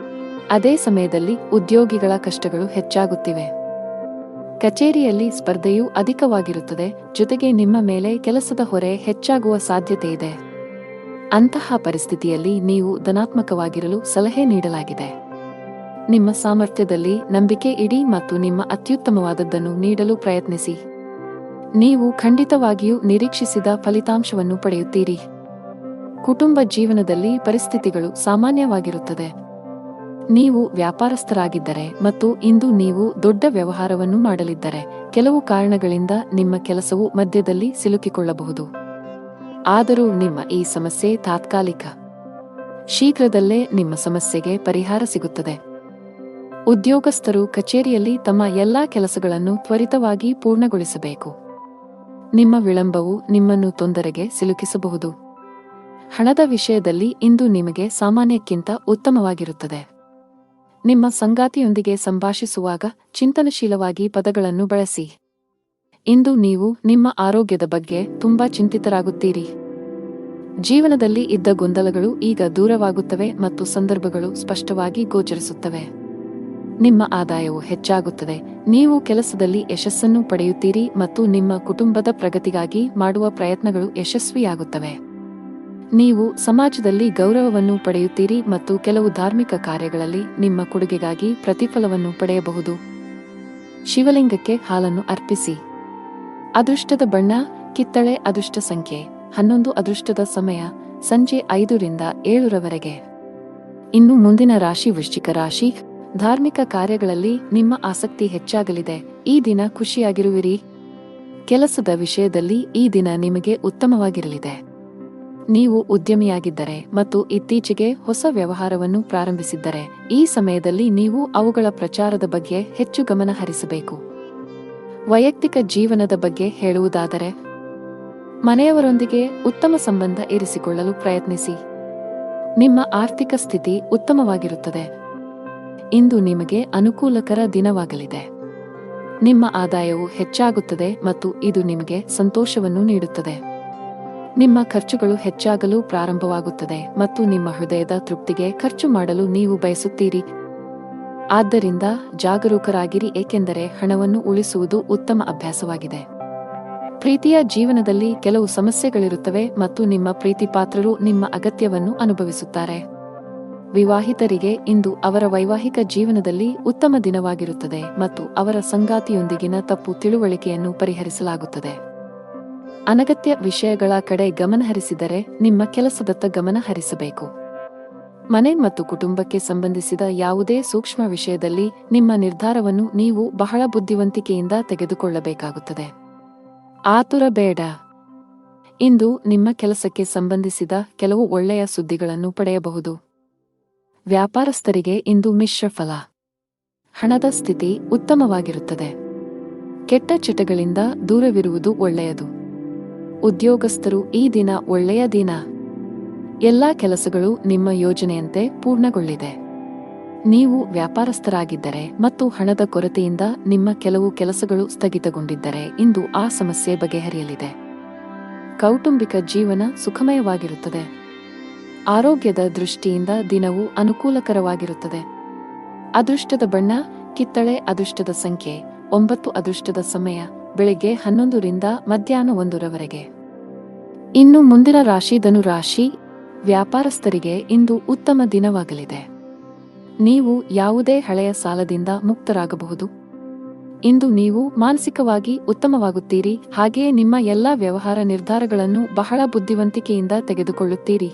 ಅದೇ ಸಮಯದಲ್ಲಿ ಉದ್ಯೋಗಿಗಳ ಕಷ್ಟಗಳು ಹೆಚ್ಚಾಗುತ್ತಿವೆ. ಕಚೇರಿಯಲ್ಲಿ ಸ್ಪರ್ಧೆಯೂ ಅಧಿಕವಾಗಿರುತ್ತದೆ. ಜೊತೆಗೆ ನಿಮ್ಮ ಮೇಲೆ ಕೆಲಸದ ಹೊರೆ ಹೆಚ್ಚಾಗುವ ಸಾಧ್ಯತೆಯಿದೆ. ಅಂತಹ ಪರಿಸ್ಥಿತಿಯಲ್ಲಿ ನೀವು ಧನಾತ್ಮಕವಾಗಿರಲು ಸಲಹೆ ನೀಡಲಾಗಿದೆ. ನಿಮ್ಮ ಸಾಮರ್ಥ್ಯದಲ್ಲಿ ನಂಬಿಕೆ ಇಡಿ ಮತ್ತು ನಿಮ್ಮ ಅತ್ಯುತ್ತಮವಾದದ್ದನ್ನು ನೀಡಲು ಪ್ರಯತ್ನಿಸಿ. ನೀವು ಖಂಡಿತವಾಗಿಯೂ ನಿರೀಕ್ಷಿಸಿದ ಫಲಿತಾಂಶವನ್ನು ಪಡೆಯುತ್ತೀರಿ. ಕುಟುಂಬ ಜೀವನದಲ್ಲಿ ಪರಿಸ್ಥಿತಿಗಳು ಸಾಮಾನ್ಯವಾಗಿರುತ್ತದೆ. ನೀವು ವ್ಯಾಪಾರಸ್ಥರಾಗಿದ್ದರೆ ಮತ್ತು ಇಂದು ನೀವು ದೊಡ್ಡ ವ್ಯವಹಾರವನ್ನು ಮಾಡಲಿದ್ದರೆ ಕೆಲವು ಕಾರಣಗಳಿಂದ ನಿಮ್ಮ ಕೆಲಸವು ಮಧ್ಯದಲ್ಲಿ ಸಿಲುಕಿಕೊಳ್ಳಬಹುದು. ಆದರೂ ನಿಮ್ಮ ಈ ಸಮಸ್ಯೆ ತಾತ್ಕಾಲಿಕ. ಶೀಘ್ರದಲ್ಲೇ ನಿಮ್ಮ ಸಮಸ್ಯೆಗೆ ಪರಿಹಾರ ಸಿಗುತ್ತದೆ. ಉದ್ಯೋಗಸ್ಥರು ಕಚೇರಿಯಲ್ಲಿ ತಮ್ಮ ಎಲ್ಲಾ ಕೆಲಸಗಳನ್ನು ತ್ವರಿತವಾಗಿ ಪೂರ್ಣಗೊಳಿಸಬೇಕು. ನಿಮ್ಮ ವಿಳಂಬವು ನಿಮ್ಮನ್ನು ತೊಂದರೆಗೆ ಸಿಲುಕಿಸಬಹುದು. ಹಣದ ವಿಷಯದಲ್ಲಿ ಇಂದು ನಿಮಗೆ ಸಾಮಾನ್ಯಕ್ಕಿಂತ ಉತ್ತಮವಾಗಿರುತ್ತದೆ. ನಿಮ್ಮ ಸಂಗಾತಿಯೊಂದಿಗೆ ಸಂಭಾಷಿಸುವಾಗ ಚಿಂತನಶೀಲವಾಗಿ ಪದಗಳನ್ನು ಬಳಸಿ. ಇಂದು ನೀವು ನಿಮ್ಮ ಆರೋಗ್ಯದ ಬಗ್ಗೆ ತುಂಬಾ ಚಿಂತಿತರಾಗುತ್ತೀರಿ. ಜೀವನದಲ್ಲಿ ಇದ್ದ ಗೊಂದಲಗಳು ಈಗ ದೂರವಾಗುತ್ತವೆ ಮತ್ತು ಸಂದರ್ಭಗಳು ಸ್ಪಷ್ಟವಾಗಿ ಗೋಚರಿಸುತ್ತವೆ. ನಿಮ್ಮ ಆದಾಯವು ಹೆಚ್ಚಾಗುತ್ತದೆ, ನೀವು ಕೆಲಸದಲ್ಲಿ ಯಶಸ್ಸನ್ನು ಪಡೆಯುತ್ತೀರಿ ಮತ್ತು ನಿಮ್ಮ ಕುಟುಂಬದ ಪ್ರಗತಿಗಾಗಿ ಮಾಡುವ ಪ್ರಯತ್ನಗಳು ಯಶಸ್ವಿಯಾಗುತ್ತವೆ. ನೀವು ಸಮಾಜದಲ್ಲಿ ಗೌರವವನ್ನು ಪಡೆಯುತ್ತೀರಿ ಮತ್ತು ಕೆಲವು ಧಾರ್ಮಿಕ ಕಾರ್ಯಗಳಲ್ಲಿ ನಿಮ್ಮ ಕೊಡುಗೆಗಾಗಿ ಪ್ರತಿಫಲವನ್ನು ಪಡೆಯಬಹುದು. ಶಿವಲಿಂಗಕ್ಕೆ ಹಾಲನ್ನು ಅರ್ಪಿಸಿ. ಅದೃಷ್ಟದ ಬಣ್ಣ ಕಿತ್ತಳೆ. ಅದೃಷ್ಟ ಸಂಖ್ಯೆ 11. ಅದೃಷ್ಟದ ಸಮಯ ಸಂಜೆ 5 ರಿಂದ 7 ರವರೆಗೆ. ಇನ್ನು ಮುಂದಿನ ರಾಶಿ ವೃಶ್ಚಿಕ ರಾಶಿ. ಧಾರ್ಮಿಕ ಕಾರ್ಯಗಳಲ್ಲಿ ನಿಮ್ಮ ಆಸಕ್ತಿ ಹೆಚ್ಚಾಗಲಿದೆ. ಈ ದಿನ ಖುಷಿಯಾಗಿರುವಿರಿ. ಕೆಲಸದ ವಿಷಯದಲ್ಲಿ ಈ ದಿನ ನಿಮಗೆ ಉತ್ತಮವಾಗಿರಲಿದೆ. ನೀವು ಉದ್ಯಮಿಯಾಗಿದ್ದರೆ ಮತ್ತು ಇತ್ತೀಚೆಗೆ ಹೊಸ ವ್ಯವಹಾರವನ್ನು ಪ್ರಾರಂಭಿಸಿದ್ದರೆ ಈ ಸಮಯದಲ್ಲಿ ನೀವು ಅವುಗಳ ಪ್ರಚಾರದ ಬಗ್ಗೆ ಹೆಚ್ಚು ಗಮನ ಹರಿಸಬೇಕು. ವೈಯಕ್ತಿಕ ಜೀವನದ ಬಗ್ಗೆ ಹೇಳುವುದಾದರೆ, ಮನೆಯವರೊಂದಿಗೆ ಉತ್ತಮ ಸಂಬಂಧ ಇರಿಸಿಕೊಳ್ಳಲು ಪ್ರಯತ್ನಿಸಿ. ನಿಮ್ಮ ಆರ್ಥಿಕ ಸ್ಥಿತಿ ಉತ್ತಮವಾಗಿರುತ್ತದೆ. ಇಂದು ನಿಮಗೆ ಅನುಕೂಲಕರ ದಿನವಾಗಲಿದೆ. ನಿಮ್ಮ ಆದಾಯವು ಹೆಚ್ಚಾಗುತ್ತದೆ ಮತ್ತು ಇದು ನಿಮಗೆ ಸಂತೋಷವನ್ನು ನೀಡುತ್ತದೆ. ನಿಮ್ಮ ಖರ್ಚುಗಳು ಹೆಚ್ಚಾಗಲು ಪ್ರಾರಂಭವಾಗುತ್ತದೆ ಮತ್ತು ನಿಮ್ಮ ಹೃದಯದ ತೃಪ್ತಿಗೆ ಖರ್ಚು ಮಾಡಲು ನೀವು ಬಯಸುತ್ತೀರಿ. ಆದ್ದರಿಂದ ಜಾಗರೂಕರಾಗಿರಿ, ಏಕೆಂದರೆ ಹಣವನ್ನು ಉಳಿಸುವುದು ಉತ್ತಮ ಅಭ್ಯಾಸವಾಗಿದೆ. ಪ್ರೀತಿಯ ಜೀವನದಲ್ಲಿ ಕೆಲವು ಸಮಸ್ಯೆಗಳಿರುತ್ತವೆ ಮತ್ತು ನಿಮ್ಮ ಪ್ರೀತಿಪಾತ್ರರು ನಿಮ್ಮ ಅಗತ್ಯವನ್ನು ಅನುಭವಿಸುತ್ತಾರೆ. ವಿವಾಹಿತರಿಗೆ ಇಂದು ಅವರ ವೈವಾಹಿಕ ಜೀವನದಲ್ಲಿ ಉತ್ತಮ ದಿನವಾಗಿರುತ್ತದೆ ಮತ್ತು ಅವರ ಸಂಗಾತಿಯೊಂದಿಗಿನ ತಪ್ಪು ತಿಳುವಳಿಕೆಯನ್ನು ಪರಿಹರಿಸಲಾಗುತ್ತದೆ. ಅನಗತ್ಯ ವಿಷಯಗಳ ಕಡೆ ಗಮನಹರಿಸಿದರೆ ನಿಮ್ಮ ಕೆಲಸದತ್ತ ಗಮನ ಹರಿಸಬೇಕು. ಮನೆ ಮತ್ತು ಕುಟುಂಬಕ್ಕೆ ಸಂಬಂಧಿಸಿದ ಯಾವುದೇ ಸೂಕ್ಷ್ಮ ವಿಷಯದಲ್ಲಿ ನಿಮ್ಮ ನಿರ್ಧಾರವನ್ನು ನೀವು ಬಹಳ ಬುದ್ಧಿವಂತಿಕೆಯಿಂದ ತೆಗೆದುಕೊಳ್ಳಬೇಕಾಗುತ್ತದೆ. ಆತುರ ಬೇಡ. ಇಂದು ನಿಮ್ಮ ಕೆಲಸಕ್ಕೆ ಸಂಬಂಧಿಸಿದ ಕೆಲವು ಒಳ್ಳೆಯ ಸುದ್ದಿಗಳನ್ನು ಪಡೆಯಬಹುದು. ವ್ಯಾಪಾರಸ್ಥರಿಗೆ ಇಂದು ಮಿಶ್ರ ಫಲ. ಹಣದ ಸ್ಥಿತಿ ಉತ್ತಮವಾಗಿರುತ್ತದೆ. ಕೆಟ್ಟ ಚಟಗಳಿಂದ ದೂರವಿರುವುದು ಒಳ್ಳೆಯದು. ಉದ್ಯೋಗಸ್ಥರು ಈ ದಿನ ಒಳ್ಳೆಯ ದಿನ. ಎಲ್ಲಾ ಕೆಲಸಗಳು ನಿಮ್ಮ ಯೋಜನೆಯಂತೆ ಪೂರ್ಣಗೊಳ್ಳಿದೆ. ನೀವು ವ್ಯಾಪಾರಸ್ಥರಾಗಿದ್ದರೆ ಮತ್ತು ಹಣದ ಕೊರತೆಯಿಂದ ನಿಮ್ಮ ಕೆಲವು ಕೆಲಸಗಳು ಸ್ಥಗಿತಗೊಂಡಿದ್ದರೆ ಇಂದು ಆ ಸಮಸ್ಯೆ ಬಗೆಹರಿಯಲಿದೆ. ಕೌಟುಂಬಿಕ ಜೀವನ ಸುಖಮಯವಾಗಿರುತ್ತದೆ. ಆರೋಗ್ಯದ ದೃಷ್ಟಿಯಿಂದ ದಿನವು ಅನುಕೂಲಕರವಾಗಿರುತ್ತದೆ. ಅದೃಷ್ಟದ ಬಣ್ಣ ಕಿತ್ತಳೆ. ಅದೃಷ್ಟದ ಸಂಖ್ಯೆ 9. ಅದೃಷ್ಟದ ಸಮಯ ಬೆಳಿಗ್ಗೆ 11 ರಿಂದ ಮಧ್ಯಾಹ್ನ 1 ರವರೆಗೆ. ಇನ್ನು ಮುಂದಿನ ರಾಶಿ ಧನು ರಾಶಿ. ವ್ಯಾಪಾರಸ್ಥರಿಗೆ ಇಂದು ಉತ್ತಮ ದಿನವಾಗಲಿದೆ. ನೀವು ಯಾವುದೇ ಹಳೆಯ ಸಾಲದಿಂದ ಮುಕ್ತರಾಗಬಹುದು. ಇಂದು ನೀವು ಮಾನಸಿಕವಾಗಿ ಉತ್ತಮವಾಗುತ್ತೀರಿ, ಹಾಗೆಯೇ ನಿಮ್ಮ ಎಲ್ಲಾ ವ್ಯವಹಾರ ನಿರ್ಧಾರಗಳನ್ನು ಬಹಳ ಬುದ್ಧಿವಂತಿಕೆಯಿಂದ ತೆಗೆದುಕೊಳ್ಳುತ್ತೀರಿ.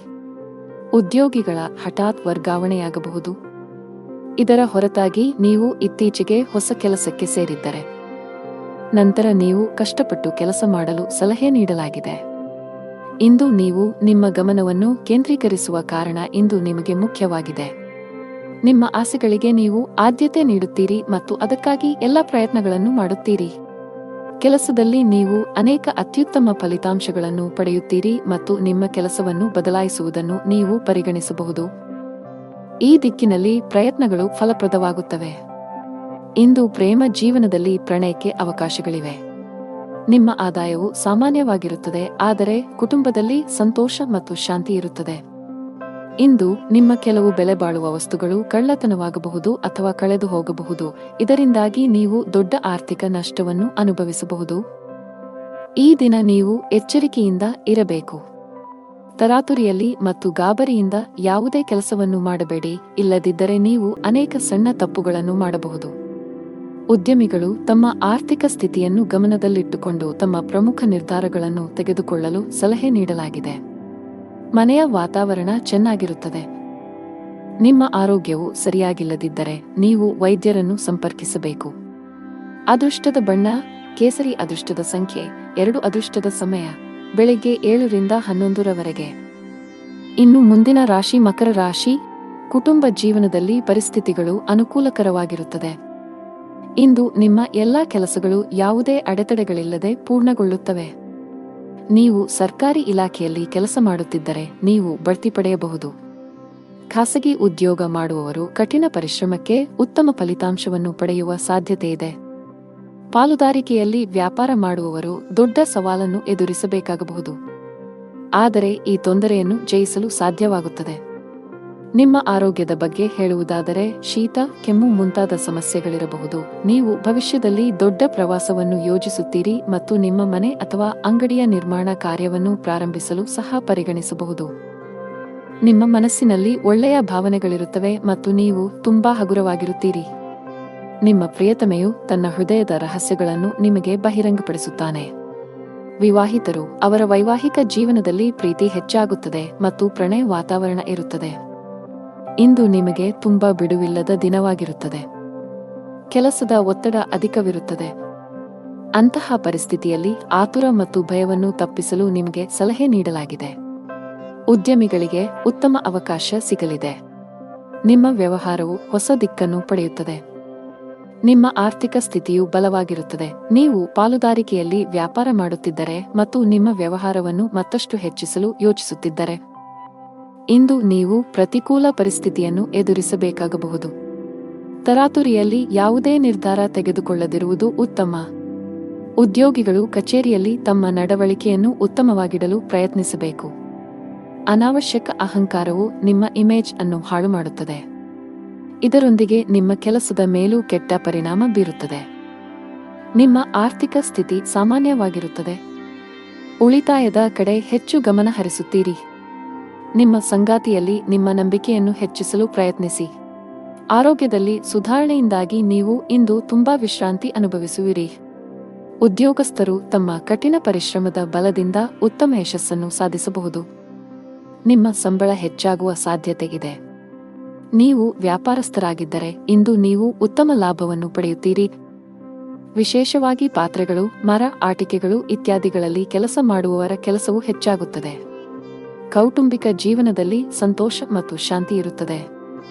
ಉದ್ಯೋಗಿಗಳ ಹಠಾತ್ ವರ್ಗಾವಣೆಯಾಗಬಹುದು. ಇದರ ಹೊರತಾಗಿ ನೀವು ಇತ್ತೀಚೆಗೆ ಹೊಸ ಕೆಲಸಕ್ಕೆ ಸೇರಿದ್ದರೆ ನಂತರ ನೀವು ಕಷ್ಟಪಟ್ಟು ಕೆಲಸ ಮಾಡಲು ಸಲಹೆ ನೀಡಲಾಗಿದೆ. ಇಂದು ನೀವು ನಿಮ್ಮ ಗಮನವನ್ನು ಕೇಂದ್ರೀಕರಿಸುವ ಕಾರಣ ಇಂದು ನಿಮಗೆ ಮುಖ್ಯವಾಗಿದೆ. ನಿಮ್ಮ ಆಸೆಗಳಿಗೆ ನೀವು ಆದ್ಯತೆ ನೀಡುತ್ತೀರಿ ಮತ್ತು ಅದಕ್ಕಾಗಿ ಎಲ್ಲ ಪ್ರಯತ್ನಗಳನ್ನು ಮಾಡುತ್ತೀರಿ. ಕೆಲಸದಲ್ಲಿ ನೀವು ಅನೇಕ ಅತ್ಯುತ್ತಮ ಫಲಿತಾಂಶಗಳನ್ನು ಪಡೆಯುತ್ತೀರಿ ಮತ್ತು ನಿಮ್ಮ ಕೆಲಸವನ್ನು ಬದಲಾಯಿಸುವುದನ್ನು ನೀವು ಪರಿಗಣಿಸಬಹುದು. ಈ ದಿಕ್ಕಿನಲ್ಲಿ ಪ್ರಯತ್ನಗಳು ಫಲಪ್ರದವಾಗುತ್ತವೆ. ಇಂದು ಪ್ರೇಮ ಜೀವನದಲ್ಲಿ ಪ್ರಣಯಕ್ಕೆ ಅವಕಾಶಗಳಿವೆ. ನಿಮ್ಮ ಆದಾಯವು ಸಾಮಾನ್ಯವಾಗಿರುತ್ತದೆ, ಆದರೆ ಕುಟುಂಬದಲ್ಲಿ ಸಂತೋಷ ಮತ್ತು ಶಾಂತಿ ಇರುತ್ತದೆ. ಇಂದು ನಿಮ್ಮ ಕೆಲವು ಬೆಲೆ ಬಾಳುವ ವಸ್ತುಗಳು ಕಳ್ಳತನವಾಗಬಹುದು ಅಥವಾ ಕಳೆದು ಹೋಗಬಹುದು. ಇದರಿಂದಾಗಿ ನೀವು ದೊಡ್ಡ ಆರ್ಥಿಕ ನಷ್ಟವನ್ನು ಅನುಭವಿಸಬಹುದು. ಈ ದಿನ ನೀವು ಎಚ್ಚರಿಕೆಯಿಂದ ಇರಬೇಕು. ತರಾತುರಿಯಲ್ಲಿ ಮತ್ತು ಗಾಬರಿಯಿಂದ ಯಾವುದೇ ಕೆಲಸವನ್ನು ಮಾಡಬೇಡಿ, ಇಲ್ಲದಿದ್ದರೆ ನೀವು ಅನೇಕ ಸಣ್ಣ ತಪ್ಪುಗಳನ್ನು ಮಾಡಬಹುದು. ಉದ್ಯಮಿಗಳು ತಮ್ಮ ಆರ್ಥಿಕ ಸ್ಥಿತಿಯನ್ನು ಗಮನದಲ್ಲಿಟ್ಟುಕೊಂಡು ತಮ್ಮ ಪ್ರಮುಖ ನಿರ್ಧಾರಗಳನ್ನು ತೆಗೆದುಕೊಳ್ಳಲು ಸಲಹೆ ನೀಡಲಾಗಿದೆ. ಮನೆಯ ವಾತಾವರಣ ಚೆನ್ನಾಗಿರುತ್ತದೆ. ನಿಮ್ಮ ಆರೋಗ್ಯವು ಸರಿಯಾಗಿಲ್ಲದಿದ್ದರೆ ನೀವು ವೈದ್ಯರನ್ನು ಸಂಪರ್ಕಿಸಬೇಕು. ಅದೃಷ್ಟದ ಬಣ್ಣ ಕೇಸರಿ. ಅದೃಷ್ಟದ ಸಂಖ್ಯೆ 2. ಅದೃಷ್ಟದ ಸಮಯ ಬೆಳಿಗ್ಗೆ 7 ರಿಂದ 11 ರವರೆಗೆ. ಇನ್ನು ಮುಂದಿನ ರಾಶಿ ಮಕರ ರಾಶಿ. ಕುಟುಂಬ ಜೀವನದಲ್ಲಿ ಪರಿಸ್ಥಿತಿಗಳು ಅನುಕೂಲಕರವಾಗಿರುತ್ತದೆ. ಇಂದು ನಿಮ್ಮ ಎಲ್ಲಾ ಕೆಲಸಗಳು ಯಾವುದೇ ಅಡೆತಡೆಗಳಿಲ್ಲದೆ ಪೂರ್ಣಗೊಳ್ಳುತ್ತವೆ. ನೀವು ಸರ್ಕಾರಿ ಇಲಾಖೆಯಲ್ಲಿ ಕೆಲಸ ಮಾಡುತ್ತಿದ್ದರೆ ನೀವು ಬಡ್ತಿ ಪಡೆಯಬಹುದು. ಖಾಸಗಿ ಉದ್ಯೋಗ ಮಾಡುವವರು ಕಠಿಣ ಪರಿಶ್ರಮಕ್ಕೆ ಉತ್ತಮ ಫಲಿತಾಂಶವನ್ನು ಪಡೆಯುವ ಸಾಧ್ಯತೆಯಿದೆ. ಪಾಲುದಾರಿಕೆಯಲ್ಲಿ ವ್ಯಾಪಾರ ಮಾಡುವವರು ದೊಡ್ಡ ಸವಾಲನ್ನು ಎದುರಿಸಬೇಕಾಗಬಹುದು. ಆದರೆ ಈ ತೊಂದರೆಯನ್ನು ಜಯಿಸಲು ಸಾಧ್ಯವಾಗುತ್ತದೆ. ನಿಮ್ಮ ಆರೋಗ್ಯದ ಬಗ್ಗೆ ಹೇಳುವುದಾದರೆ ಶೀತ, ಕೆಮ್ಮು ಮುಂತಾದ ಸಮಸ್ಯೆಗಳಿರಬಹುದು. ನೀವು ಭವಿಷ್ಯದಲ್ಲಿ ದೊಡ್ಡ ಪ್ರವಾಸವನ್ನು ಯೋಜಿಸುತ್ತೀರಿ ಮತ್ತು ನಿಮ್ಮ ಮನೆ ಅಥವಾ ಅಂಗಡಿಯ ನಿರ್ಮಾಣ ಕಾರ್ಯವನ್ನು ಪ್ರಾರಂಭಿಸಲು ಸಹ ಪರಿಗಣಿಸಬಹುದು. ನಿಮ್ಮ ಮನಸ್ಸಿನಲ್ಲಿ ಒಳ್ಳೆಯ ಭಾವನೆಗಳಿರುತ್ತವೆ ಮತ್ತು ನೀವು ತುಂಬಾ ಹಗುರವಾಗಿರುತ್ತೀರಿ. ನಿಮ್ಮ ಪ್ರಿಯತಮೆಯು ತನ್ನ ಹೃದಯದ ರಹಸ್ಯಗಳನ್ನು ನಿಮಗೆ ಬಹಿರಂಗಪಡಿಸುತ್ತಾನೆ. ವಿವಾಹಿತರು, ಅವರ ವೈವಾಹಿಕ ಜೀವನದಲ್ಲಿ ಪ್ರೀತಿ ಹೆಚ್ಚಾಗುತ್ತದೆ ಮತ್ತು ಪ್ರಣಯ ವಾತಾವರಣ ಇರುತ್ತದೆ. ಇಂದು ನಿಮಗೆ ತುಂಬಾ ಬಿಡುವಿಲ್ಲದ ದಿನವಾಗಿರುತ್ತದೆ. ಕೆಲಸದ ಒತ್ತಡ ಅಧಿಕವಿರುತ್ತದೆ. ಅಂತಹ ಪರಿಸ್ಥಿತಿಯಲ್ಲಿ ಆತುರ ಮತ್ತು ಭಯವನ್ನು ತಪ್ಪಿಸಲು ನಿಮಗೆ ಸಲಹೆ ನೀಡಲಾಗಿದೆ. ಉದ್ಯಮಿಗಳಿಗೆ ಉತ್ತಮ ಅವಕಾಶ ಸಿಗಲಿದೆ. ನಿಮ್ಮ ವ್ಯವಹಾರವು ಹೊಸ ದಿಕ್ಕನ್ನು ಪಡೆಯುತ್ತದೆ. ನಿಮ್ಮ ಆರ್ಥಿಕ ಸ್ಥಿತಿಯು ಬಲವಾಗಿರುತ್ತದೆ. ನೀವು ಪಾಲುದಾರಿಕೆಯಲ್ಲಿ ವ್ಯಾಪಾರ ಮಾಡುತ್ತಿದ್ದರೆ ಮತ್ತು ನಿಮ್ಮ ವ್ಯವಹಾರವನ್ನು ಮತ್ತಷ್ಟು ಹೆಚ್ಚಿಸಲು ಯೋಚಿಸುತ್ತಿದ್ದರೆ, ಇಂದು ನೀವು ಪ್ರತಿಕೂಲ ಪರಿಸ್ಥಿತಿಯನ್ನು ಎದುರಿಸಬೇಕಾಗಬಹುದು. ತರಾತುರಿಯಲ್ಲಿ ಯಾವುದೇ ನಿರ್ಧಾರ ತೆಗೆದುಕೊಳ್ಳದಿರುವುದು ಉತ್ತಮ. ಉದ್ಯೋಗಿಗಳು ಕಚೇರಿಯಲ್ಲಿ ತಮ್ಮ ನಡವಳಿಕೆಯನ್ನು ಉತ್ತಮವಾಗಿಡಲು ಪ್ರಯತ್ನಿಸಬೇಕು. ಅನಾವಶ್ಯಕ ಅಹಂಕಾರವು ನಿಮ್ಮ ಇಮೇಜ್ ಅನ್ನು ಹಾಳು ಮಾಡುತ್ತದೆ. ಇದರೊಂದಿಗೆ ನಿಮ್ಮ ಕೆಲಸದ ಮೇಲೂ ಕೆಟ್ಟ ಪರಿಣಾಮ ಬೀರುತ್ತದೆ. ನಿಮ್ಮ ಆರ್ಥಿಕ ಸ್ಥಿತಿ ಸಾಮಾನ್ಯವಾಗಿರುತ್ತದೆ. ಉಳಿತಾಯದ ಕಡೆ ಹೆಚ್ಚು ಗಮನ ಹರಿಸುತ್ತೀರಿ. ನಿಮ್ಮ ಸಂಗಾತಿಯಲ್ಲಿ ನಿಮ್ಮ ನಂಬಿಕೆಯನ್ನು ಹೆಚ್ಚಿಸಲು ಪ್ರಯತ್ನಿಸಿ. ಆರೋಗ್ಯದಲ್ಲಿ ಸುಧಾರಣೆಯಿಂದಾಗಿ ನೀವು ಇಂದು ತುಂಬಾ ವಿಶ್ರಾಂತಿ ಅನುಭವಿಸುವಿರಿ. ಉದ್ಯೋಗಸ್ಥರು ತಮ್ಮ ಕಠಿಣ ಪರಿಶ್ರಮದ ಬಲದಿಂದ ಉತ್ತಮ ಯಶಸ್ಸನ್ನು ಸಾಧಿಸಬಹುದು. ನಿಮ್ಮ ಸಂಬಳ ಹೆಚ್ಚಾಗುವ ಸಾಧ್ಯತೆ ಇದೆ. ನೀವು ವ್ಯಾಪಾರಸ್ಥರಾಗಿದ್ದರೆ ಇಂದು ನೀವು ಉತ್ತಮ ಲಾಭವನ್ನು ಪಡೆಯುತ್ತೀರಿ. ವಿಶೇಷವಾಗಿ ಪಾತ್ರೆಗಳು, ಮರ, ಆಟಿಕೆಗಳು ಇತ್ಯಾದಿಗಳಲ್ಲಿ ಕೆಲಸ ಮಾಡುವವರ ಕೆಲಸವು ಹೆಚ್ಚಾಗುತ್ತದೆ. ಕೌಟುಂಬಿಕ ಜೀವನದಲ್ಲಿ ಸಂತೋಷ ಮತ್ತು ಶಾಂತಿ ಇರುತ್ತದೆ.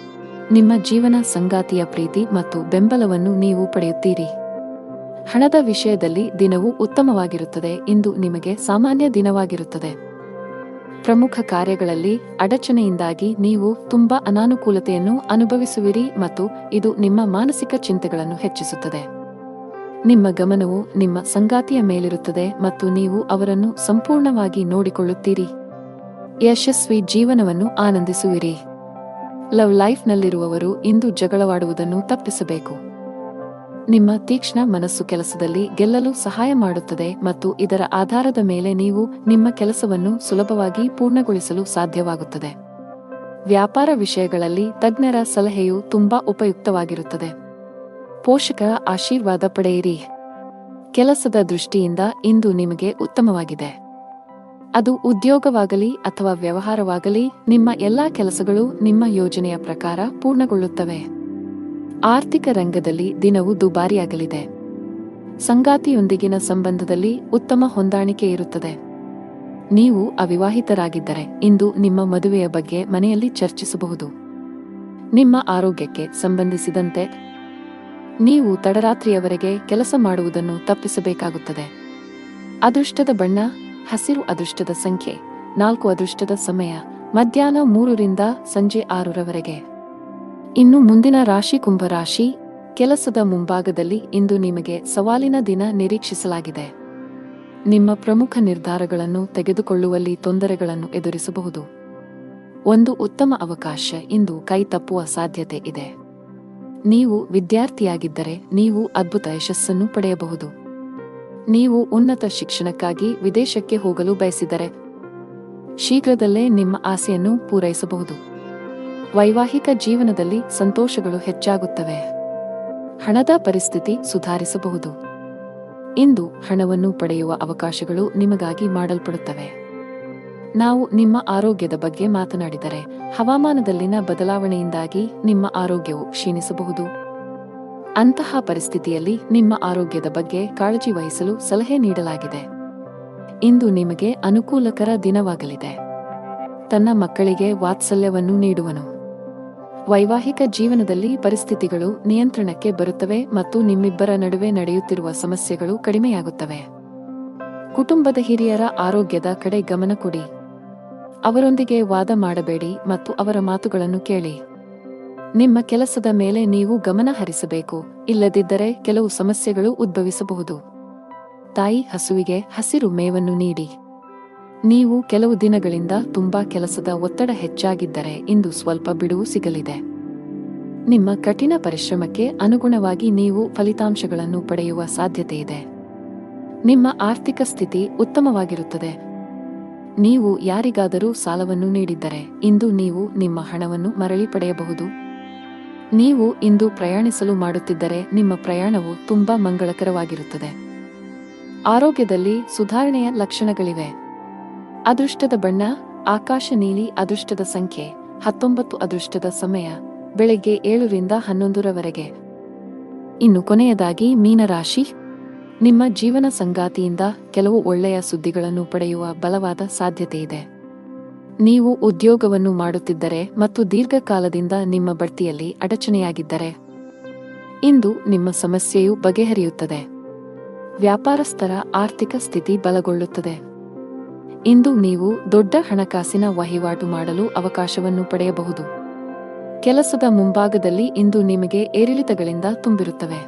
ನಿಮ್ಮ ಜೀವನ ಸಂಗಾತಿಯ ಪ್ರೀತಿ ಮತ್ತು ಬೆಂಬಲವನ್ನು ನೀವು ಪಡೆಯುತ್ತೀರಿ. ಹಣದ ವಿಷಯದಲ್ಲಿ ದಿನವು ಉತ್ತಮವಾಗಿರುತ್ತದೆ. ಇಂದು ನಿಮಗೆ ಸಾಮಾನ್ಯ ದಿನವಾಗಿರುತ್ತದೆ. ಪ್ರಮುಖ ಕಾರ್ಯಗಳಲ್ಲಿ ಅಡಚಣೆಯಿಂದಾಗಿ ನೀವು ತುಂಬಾ ಅನಾನುಕೂಲತೆಯನ್ನು ಅನುಭವಿಸುವಿರಿ ಮತ್ತು ಇದು ನಿಮ್ಮ ಮಾನಸಿಕ ಚಿಂತೆಗಳನ್ನು ಹೆಚ್ಚಿಸುತ್ತದೆ. ನಿಮ್ಮ ಗಮನವು ನಿಮ್ಮ ಸಂಗಾತಿಯ ಮೇಲಿರುತ್ತದೆ ಮತ್ತು ನೀವು ಅವರನ್ನು ಸಂಪೂರ್ಣವಾಗಿ ನೋಡಿಕೊಳ್ಳುತ್ತೀರಿ. ಯಶಸ್ವಿ ಜೀವನವನ್ನು ಆನಂದಿಸುವಿರಿ. ಲವ್ ಲೈಫ್ನಲ್ಲಿರುವವರು ಇಂದು ಜಗಳವಾಡುವುದನ್ನು ತಪ್ಪಿಸಬೇಕು. ನಿಮ್ಮ ತೀಕ್ಷ್ಣ ಮನಸ್ಸು ಕೆಲಸದಲ್ಲಿ ಗೆಲ್ಲಲು ಸಹಾಯ ಮಾಡುತ್ತದೆ ಮತ್ತು ಇದರ ಆಧಾರದ ಮೇಲೆ ನೀವು ನಿಮ್ಮ ಕೆಲಸವನ್ನು ಸುಲಭವಾಗಿ ಪೂರ್ಣಗೊಳಿಸಲು ಸಾಧ್ಯವಾಗುತ್ತದೆ. ವ್ಯಾಪಾರ ವಿಷಯಗಳಲ್ಲಿ ತಜ್ಞರ ಸಲಹೆಯು ತುಂಬಾ ಉಪಯುಕ್ತವಾಗಿರುತ್ತದೆ. ಪೋಷಕರ ಆಶೀರ್ವಾದ ಪಡೆಯಿರಿ. ಕೆಲಸದ ದೃಷ್ಟಿಯಿಂದ ಇಂದು ನಿಮಗೆ ಉತ್ತಮವಾಗಿದೆ. ಅದು ಉದ್ಯೋಗವಾಗಲಿ ಅಥವಾ ವ್ಯವಹಾರವಾಗಲಿ, ನಿಮ್ಮ ಎಲ್ಲಾ ಕೆಲಸಗಳು ನಿಮ್ಮ ಯೋಜನೆಯ ಪ್ರಕಾರ ಪೂರ್ಣಗೊಳ್ಳುತ್ತವೆ. ಆರ್ಥಿಕ ರಂಗದಲ್ಲಿ ದಿನವು ದುಬಾರಿಯಾಗಲಿದೆ. ಸಂಗಾತಿಯೊಂದಿಗಿನ ಸಂಬಂಧದಲ್ಲಿ ಉತ್ತಮ ಹೊಂದಾಣಿಕೆ ಇರುತ್ತದೆ. ನೀವು ಅವಿವಾಹಿತರಾಗಿದ್ದರೆ ಇಂದು ನಿಮ್ಮ ಮದುವೆಯ ಬಗ್ಗೆ ಮನೆಯಲ್ಲಿ ಚರ್ಚಿಸಬಹುದು. ನಿಮ್ಮ ಆರೋಗ್ಯಕ್ಕೆ ಸಂಬಂಧಿಸಿದಂತೆ ನೀವು ತಡರಾತ್ರಿಯವರೆಗೆ ಕೆಲಸ ಮಾಡುವುದನ್ನು ತಪ್ಪಿಸಬೇಕಾಗುತ್ತದೆ. ಅದೃಷ್ಟದ ಬಣ್ಣ ಹಸಿರು. ಅದೃಷ್ಟದ ಸಂಖ್ಯೆ 4. ಅದೃಷ್ಟದ ಸಮಯ ಮಧ್ಯಾಹ್ನ 3ರಿಂದ ಸಂಜೆ 6ರವರೆಗೆ. ಇನ್ನು ಮುಂದಿನ ರಾಶಿ ಕುಂಭರಾಶಿ. ಕೆಲಸದ ಮುಂಭಾಗದಲ್ಲಿ ಇಂದು ನಿಮಗೆ ಸವಾಲಿನ ದಿನ ನಿರೀಕ್ಷಿಸಲಾಗಿದೆ. ನಿಮ್ಮ ಪ್ರಮುಖ ನಿರ್ಧಾರಗಳನ್ನು ತೆಗೆದುಕೊಳ್ಳುವಲ್ಲಿ ತೊಂದರೆಗಳನ್ನು ಎದುರಿಸಬಹುದು. ಒಂದು ಉತ್ತಮ ಅವಕಾಶ ಇಂದು ಕೈ ತಪ್ಪುವ ಸಾಧ್ಯತೆ ಇದೆ. ನೀವು ವಿದ್ಯಾರ್ಥಿಯಾಗಿದ್ದರೆ ನೀವು ಅದ್ಭುತ ಯಶಸ್ಸನ್ನು ಪಡೆಯಬಹುದು. ನೀವು ಉನ್ನತ ಶಿಕ್ಷಣಕ್ಕಾಗಿ ವಿದೇಶಕ್ಕೆ ಹೋಗಲು ಬಯಸಿದರೆ ಶೀಘ್ರದಲ್ಲೇ ನಿಮ್ಮ ಆಸೆಯನ್ನು ಪೂರೈಸಬಹುದು. ವೈವಾಹಿಕ ಜೀವನದಲ್ಲಿ ಸಂತೋಷಗಳು ಹೆಚ್ಚಾಗುತ್ತವೆ. ಹಣದ ಪರಿಸ್ಥಿತಿ ಸುಧಾರಿಸಬಹುದು. ಇಂದು ಹಣವನ್ನು ಪಡೆಯುವ ಅವಕಾಶಗಳು ನಿಮಗಾಗಿ ಮಾಡಲ್ಪಡುತ್ತವೆ. ನಾವು ನಿಮ್ಮ ಆರೋಗ್ಯದ ಬಗ್ಗೆ ಮಾತನಾಡಿದರೆ ಹವಾಮಾನದಲ್ಲಿನ ಬದಲಾವಣೆಯಿಂದಾಗಿ ನಿಮ್ಮ ಆರೋಗ್ಯವು ಕ್ಷೀಣಿಸಬಹುದು. ಅಂತಹ ಪರಿಸ್ಥಿತಿಯಲ್ಲಿ ನಿಮ್ಮ ಆರೋಗ್ಯದ ಬಗ್ಗೆ ಕಾಳಜಿ ವಹಿಸಲು ಸಲಹೆ ನೀಡಲಾಗಿದೆ. ಇಂದು ನಿಮಗೆ ಅನುಕೂಲಕರ ದಿನವಾಗಲಿದೆ. ತನ್ನ ಮಕ್ಕಳಿಗೆ ವಾತ್ಸಲ್ಯವನ್ನು ನೀಡುವನು. ವೈವಾಹಿಕ ಜೀವನದಲ್ಲಿ ಪರಿಸ್ಥಿತಿಗಳು ನಿಯಂತ್ರಣಕ್ಕೆ ಬರುತ್ತವೆ ಮತ್ತು ನಿಮ್ಮಿಬ್ಬರ ನಡುವೆ ನಡೆಯುತ್ತಿರುವ ಸಮಸ್ಯೆಗಳು ಕಡಿಮೆಯಾಗುತ್ತವೆ. ಕುಟುಂಬದ ಹಿರಿಯರ ಆರೋಗ್ಯದ ಕಡೆ ಗಮನ ಕೊಡಿ. ಅವರೊಂದಿಗೆ ವಾದ ಮಾಡಬೇಡಿ ಮತ್ತು ಅವರ ಮಾತುಗಳನ್ನು ಕೇಳಿ. ನಿಮ್ಮ ಕೆಲಸದ ಮೇಲೆ ನೀವು ಗಮನ ಹರಿಸಬೇಕು, ಇಲ್ಲದಿದ್ದರೆ ಕೆಲವು ಸಮಸ್ಯೆಗಳು ಉದ್ಭವಿಸಬಹುದು. ತಾಯಿ ಹಸುವಿಗೆ ಹಸಿರು ಮೇವನ್ನು ನೀಡಿ. ನೀವು ಕೆಲವು ದಿನಗಳಿಂದ ತುಂಬಾ ಕೆಲಸದ ಒತ್ತಡ ಹೆಚ್ಚಾಗಿದ್ದರೆ ಇಂದು ಸ್ವಲ್ಪ ಬಿಡುವು ಸಿಗಲಿದೆ. ನಿಮ್ಮ ಕಠಿಣ ಪರಿಶ್ರಮಕ್ಕೆ ಅನುಗುಣವಾಗಿ ನೀವು ಫಲಿತಾಂಶಗಳನ್ನು ಪಡೆಯುವ ಸಾಧ್ಯತೆಯಿದೆ. ನಿಮ್ಮ ಆರ್ಥಿಕ ಸ್ಥಿತಿ ಉತ್ತಮವಾಗಿರುತ್ತದೆ. ನೀವು ಯಾರಿಗಾದರೂ ಸಾಲವನ್ನು ನೀಡಿದ್ದರೆ ಇಂದು ನೀವು ನಿಮ್ಮ ಹಣವನ್ನು ಮರಳಿ ಪಡೆಯಬಹುದು. ನೀವು ಇಂದು ಪ್ರಯಾಣಿಸಲು ಮಾಡುತ್ತಿದ್ದರೆ ನಿಮ್ಮ ಪ್ರಯಾಣವು ತುಂಬಾ ಮಂಗಳಕರವಾಗಿರುತ್ತದೆ. ಆರೋಗ್ಯದಲ್ಲಿ ಸುಧಾರಣೆಯ ಲಕ್ಷಣಗಳಿವೆ. ಅದೃಷ್ಟದ ಬಣ್ಣ ಆಕಾಶ ನೀಲಿ. ಅದೃಷ್ಟದ ಸಂಖ್ಯೆ 19. ಅದೃಷ್ಟದ ಸಮಯ ಬೆಳಗ್ಗೆ 7 ರಿಂದ 11ರವರೆಗೆ. ಇನ್ನು ಕೊನೆಯದಾಗಿ ಮೀನರಾಶಿ. ನಿಮ್ಮ ಜೀವನ ಸಂಗಾತಿಯಿಂದ ಕೆಲವು ಒಳ್ಳೆಯ ಸುದ್ದಿಗಳನ್ನು ಪಡೆಯುವ ಬಲವಾದ ಸಾಧ್ಯತೆಯಿದೆ. ನೀವು ಉದ್ಯೋಗವನ್ನು ಮಾಡುತ್ತಿದ್ದರೆ ಮತ್ತು ದೀರ್ಘಕಾಲದಿಂದ ನಿಮ್ಮ ಬಡ್ತಿಯಲ್ಲಿ ಅಡಚಣೆಯಾಗಿದ್ದರೆ ಇಂದು ನಿಮ್ಮ ಸಮಸ್ಯೆಯು ಬಗೆಹರಿಯುತ್ತದೆ. ವ್ಯಾಪಾರಸ್ಥರ ಆರ್ಥಿಕ ಸ್ಥಿತಿ ಬಲಗೊಳ್ಳುತ್ತದೆ. ಇಂದು ನೀವು ದೊಡ್ಡ ಹಣಕಾಸಿನ ವಹಿವಾಟು ಮಾಡಲು ಅವಕಾಶವನ್ನು ಪಡೆಯಬಹುದು. ಕೆಲಸದ ಮುಂಭಾಗದಲ್ಲಿ ಇಂದು ನಿಮಗೆ ಏರಿಳಿತಗಳಿಂದ ತುಂಬಿರುತ್ತವೆ.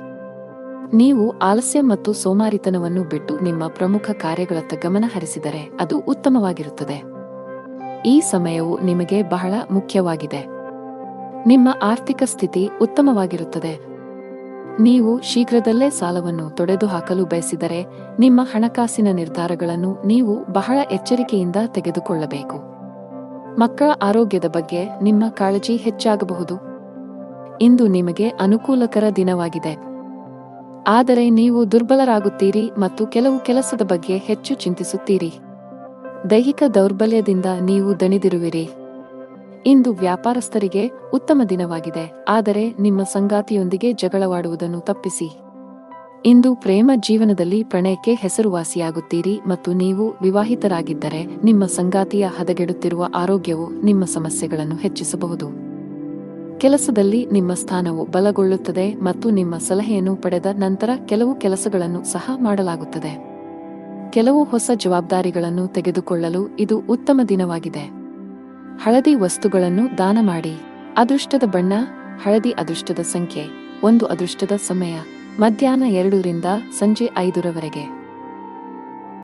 ನೀವು ಆಲಸ್ಯ ಮತ್ತು ಸೋಮಾರಿತನವನ್ನು ಬಿಟ್ಟು ನಿಮ್ಮ ಪ್ರಮುಖ ಕಾರ್ಯಗಳತ್ತ ಗಮನ ಹರಿಸಿದರೆ ಅದು ಉತ್ತಮವಾಗಿರುತ್ತದೆ. ಈ ಸಮಯವು ನಿಮಗೆ ಬಹಳ ಮುಖ್ಯವಾಗಿದೆ. ನಿಮ್ಮ ಆರ್ಥಿಕ ಸ್ಥಿತಿ ಉತ್ತಮವಾಗಿರುತ್ತದೆ. ನೀವು ಶೀಘ್ರದಲ್ಲೇ ಸಾಲವನ್ನು ತೊಡೆದುಹಾಕಲು ಬಯಸಿದರೆ ನಿಮ್ಮ ಹಣಕಾಸಿನ ನಿರ್ಧಾರಗಳನ್ನು ನೀವು ಬಹಳ ಎಚ್ಚರಿಕೆಯಿಂದ ತೆಗೆದುಕೊಳ್ಳಬೇಕು. ಮಕ್ಕಳ ಆರೋಗ್ಯದ ಬಗ್ಗೆ ನಿಮ್ಮ ಕಾಳಜಿ ಹೆಚ್ಚಾಗಬಹುದು. ಇಂದು ನಿಮಗೆ ಅನುಕೂಲಕರ ದಿನವಾಗಿದೆ. ಆದರೆ ನೀವು ದುರ್ಬಲರಾಗುತ್ತೀರಿ ಮತ್ತು ಕೆಲವು ಕೆಲಸದ ಬಗ್ಗೆ ಹೆಚ್ಚು ಚಿಂತಿಸುತ್ತೀರಿ. ದೈಹಿಕ ದೌರ್ಬಲ್ಯದಿಂದ ನೀವು ದಣಿದಿರುವಿರಿ. ಇಂದು ವ್ಯಾಪಾರಸ್ಥರಿಗೆ ಉತ್ತಮ ದಿನವಾಗಿದೆ, ಆದರೆ ನಿಮ್ಮ ಸಂಗಾತಿಯೊಂದಿಗೆ ಜಗಳವಾಡುವುದನ್ನು ತಪ್ಪಿಸಿ. ಇಂದು ಪ್ರೇಮ ಜೀವನದಲ್ಲಿ ಪ್ರಣಯಕ್ಕೆ ಹೆಸರುವಾಸಿಯಾಗುತ್ತೀರಿ ಮತ್ತು ನೀವು ವಿವಾಹಿತರಾಗಿದ್ದರೆ ನಿಮ್ಮ ಸಂಗಾತಿಯ ಹದಗೆಡುತ್ತಿರುವ ಆರೋಗ್ಯವು ನಿಮ್ಮ ಸಮಸ್ಯೆಗಳನ್ನು ಹೆಚ್ಚಿಸಬಹುದು. ಕೆಲಸದಲ್ಲಿ ನಿಮ್ಮ ಸ್ಥಾನವು ಬಲಗೊಳ್ಳುತ್ತದೆ ಮತ್ತು ನಿಮ್ಮ ಸಲಹೆಯನ್ನು ಪಡೆದ ನಂತರ ಕೆಲವು ಕೆಲಸಗಳನ್ನು ಸಹ ಮಾಡಲಾಗುತ್ತದೆ. ಕೆಲವು ಹೊಸ ಜವಾಬ್ದಾರಿಗಳನ್ನು ತೆಗೆದುಕೊಳ್ಳಲು ಇದು ಉತ್ತಮ ದಿನವಾಗಿದೆ. ಹಳದಿ ವಸ್ತುಗಳನ್ನು ದಾನ ಮಾಡಿ. ಅದೃಷ್ಟದ ಬಣ್ಣ ಹಳದಿ. ಅದೃಷ್ಟದ ಸಂಖ್ಯೆ 1. ಅದೃಷ್ಟದ ಸಮಯ ಮಧ್ಯಾಹ್ನ 2 ರಿಂದ ಸಂಜೆ 5ರವರೆಗೆ.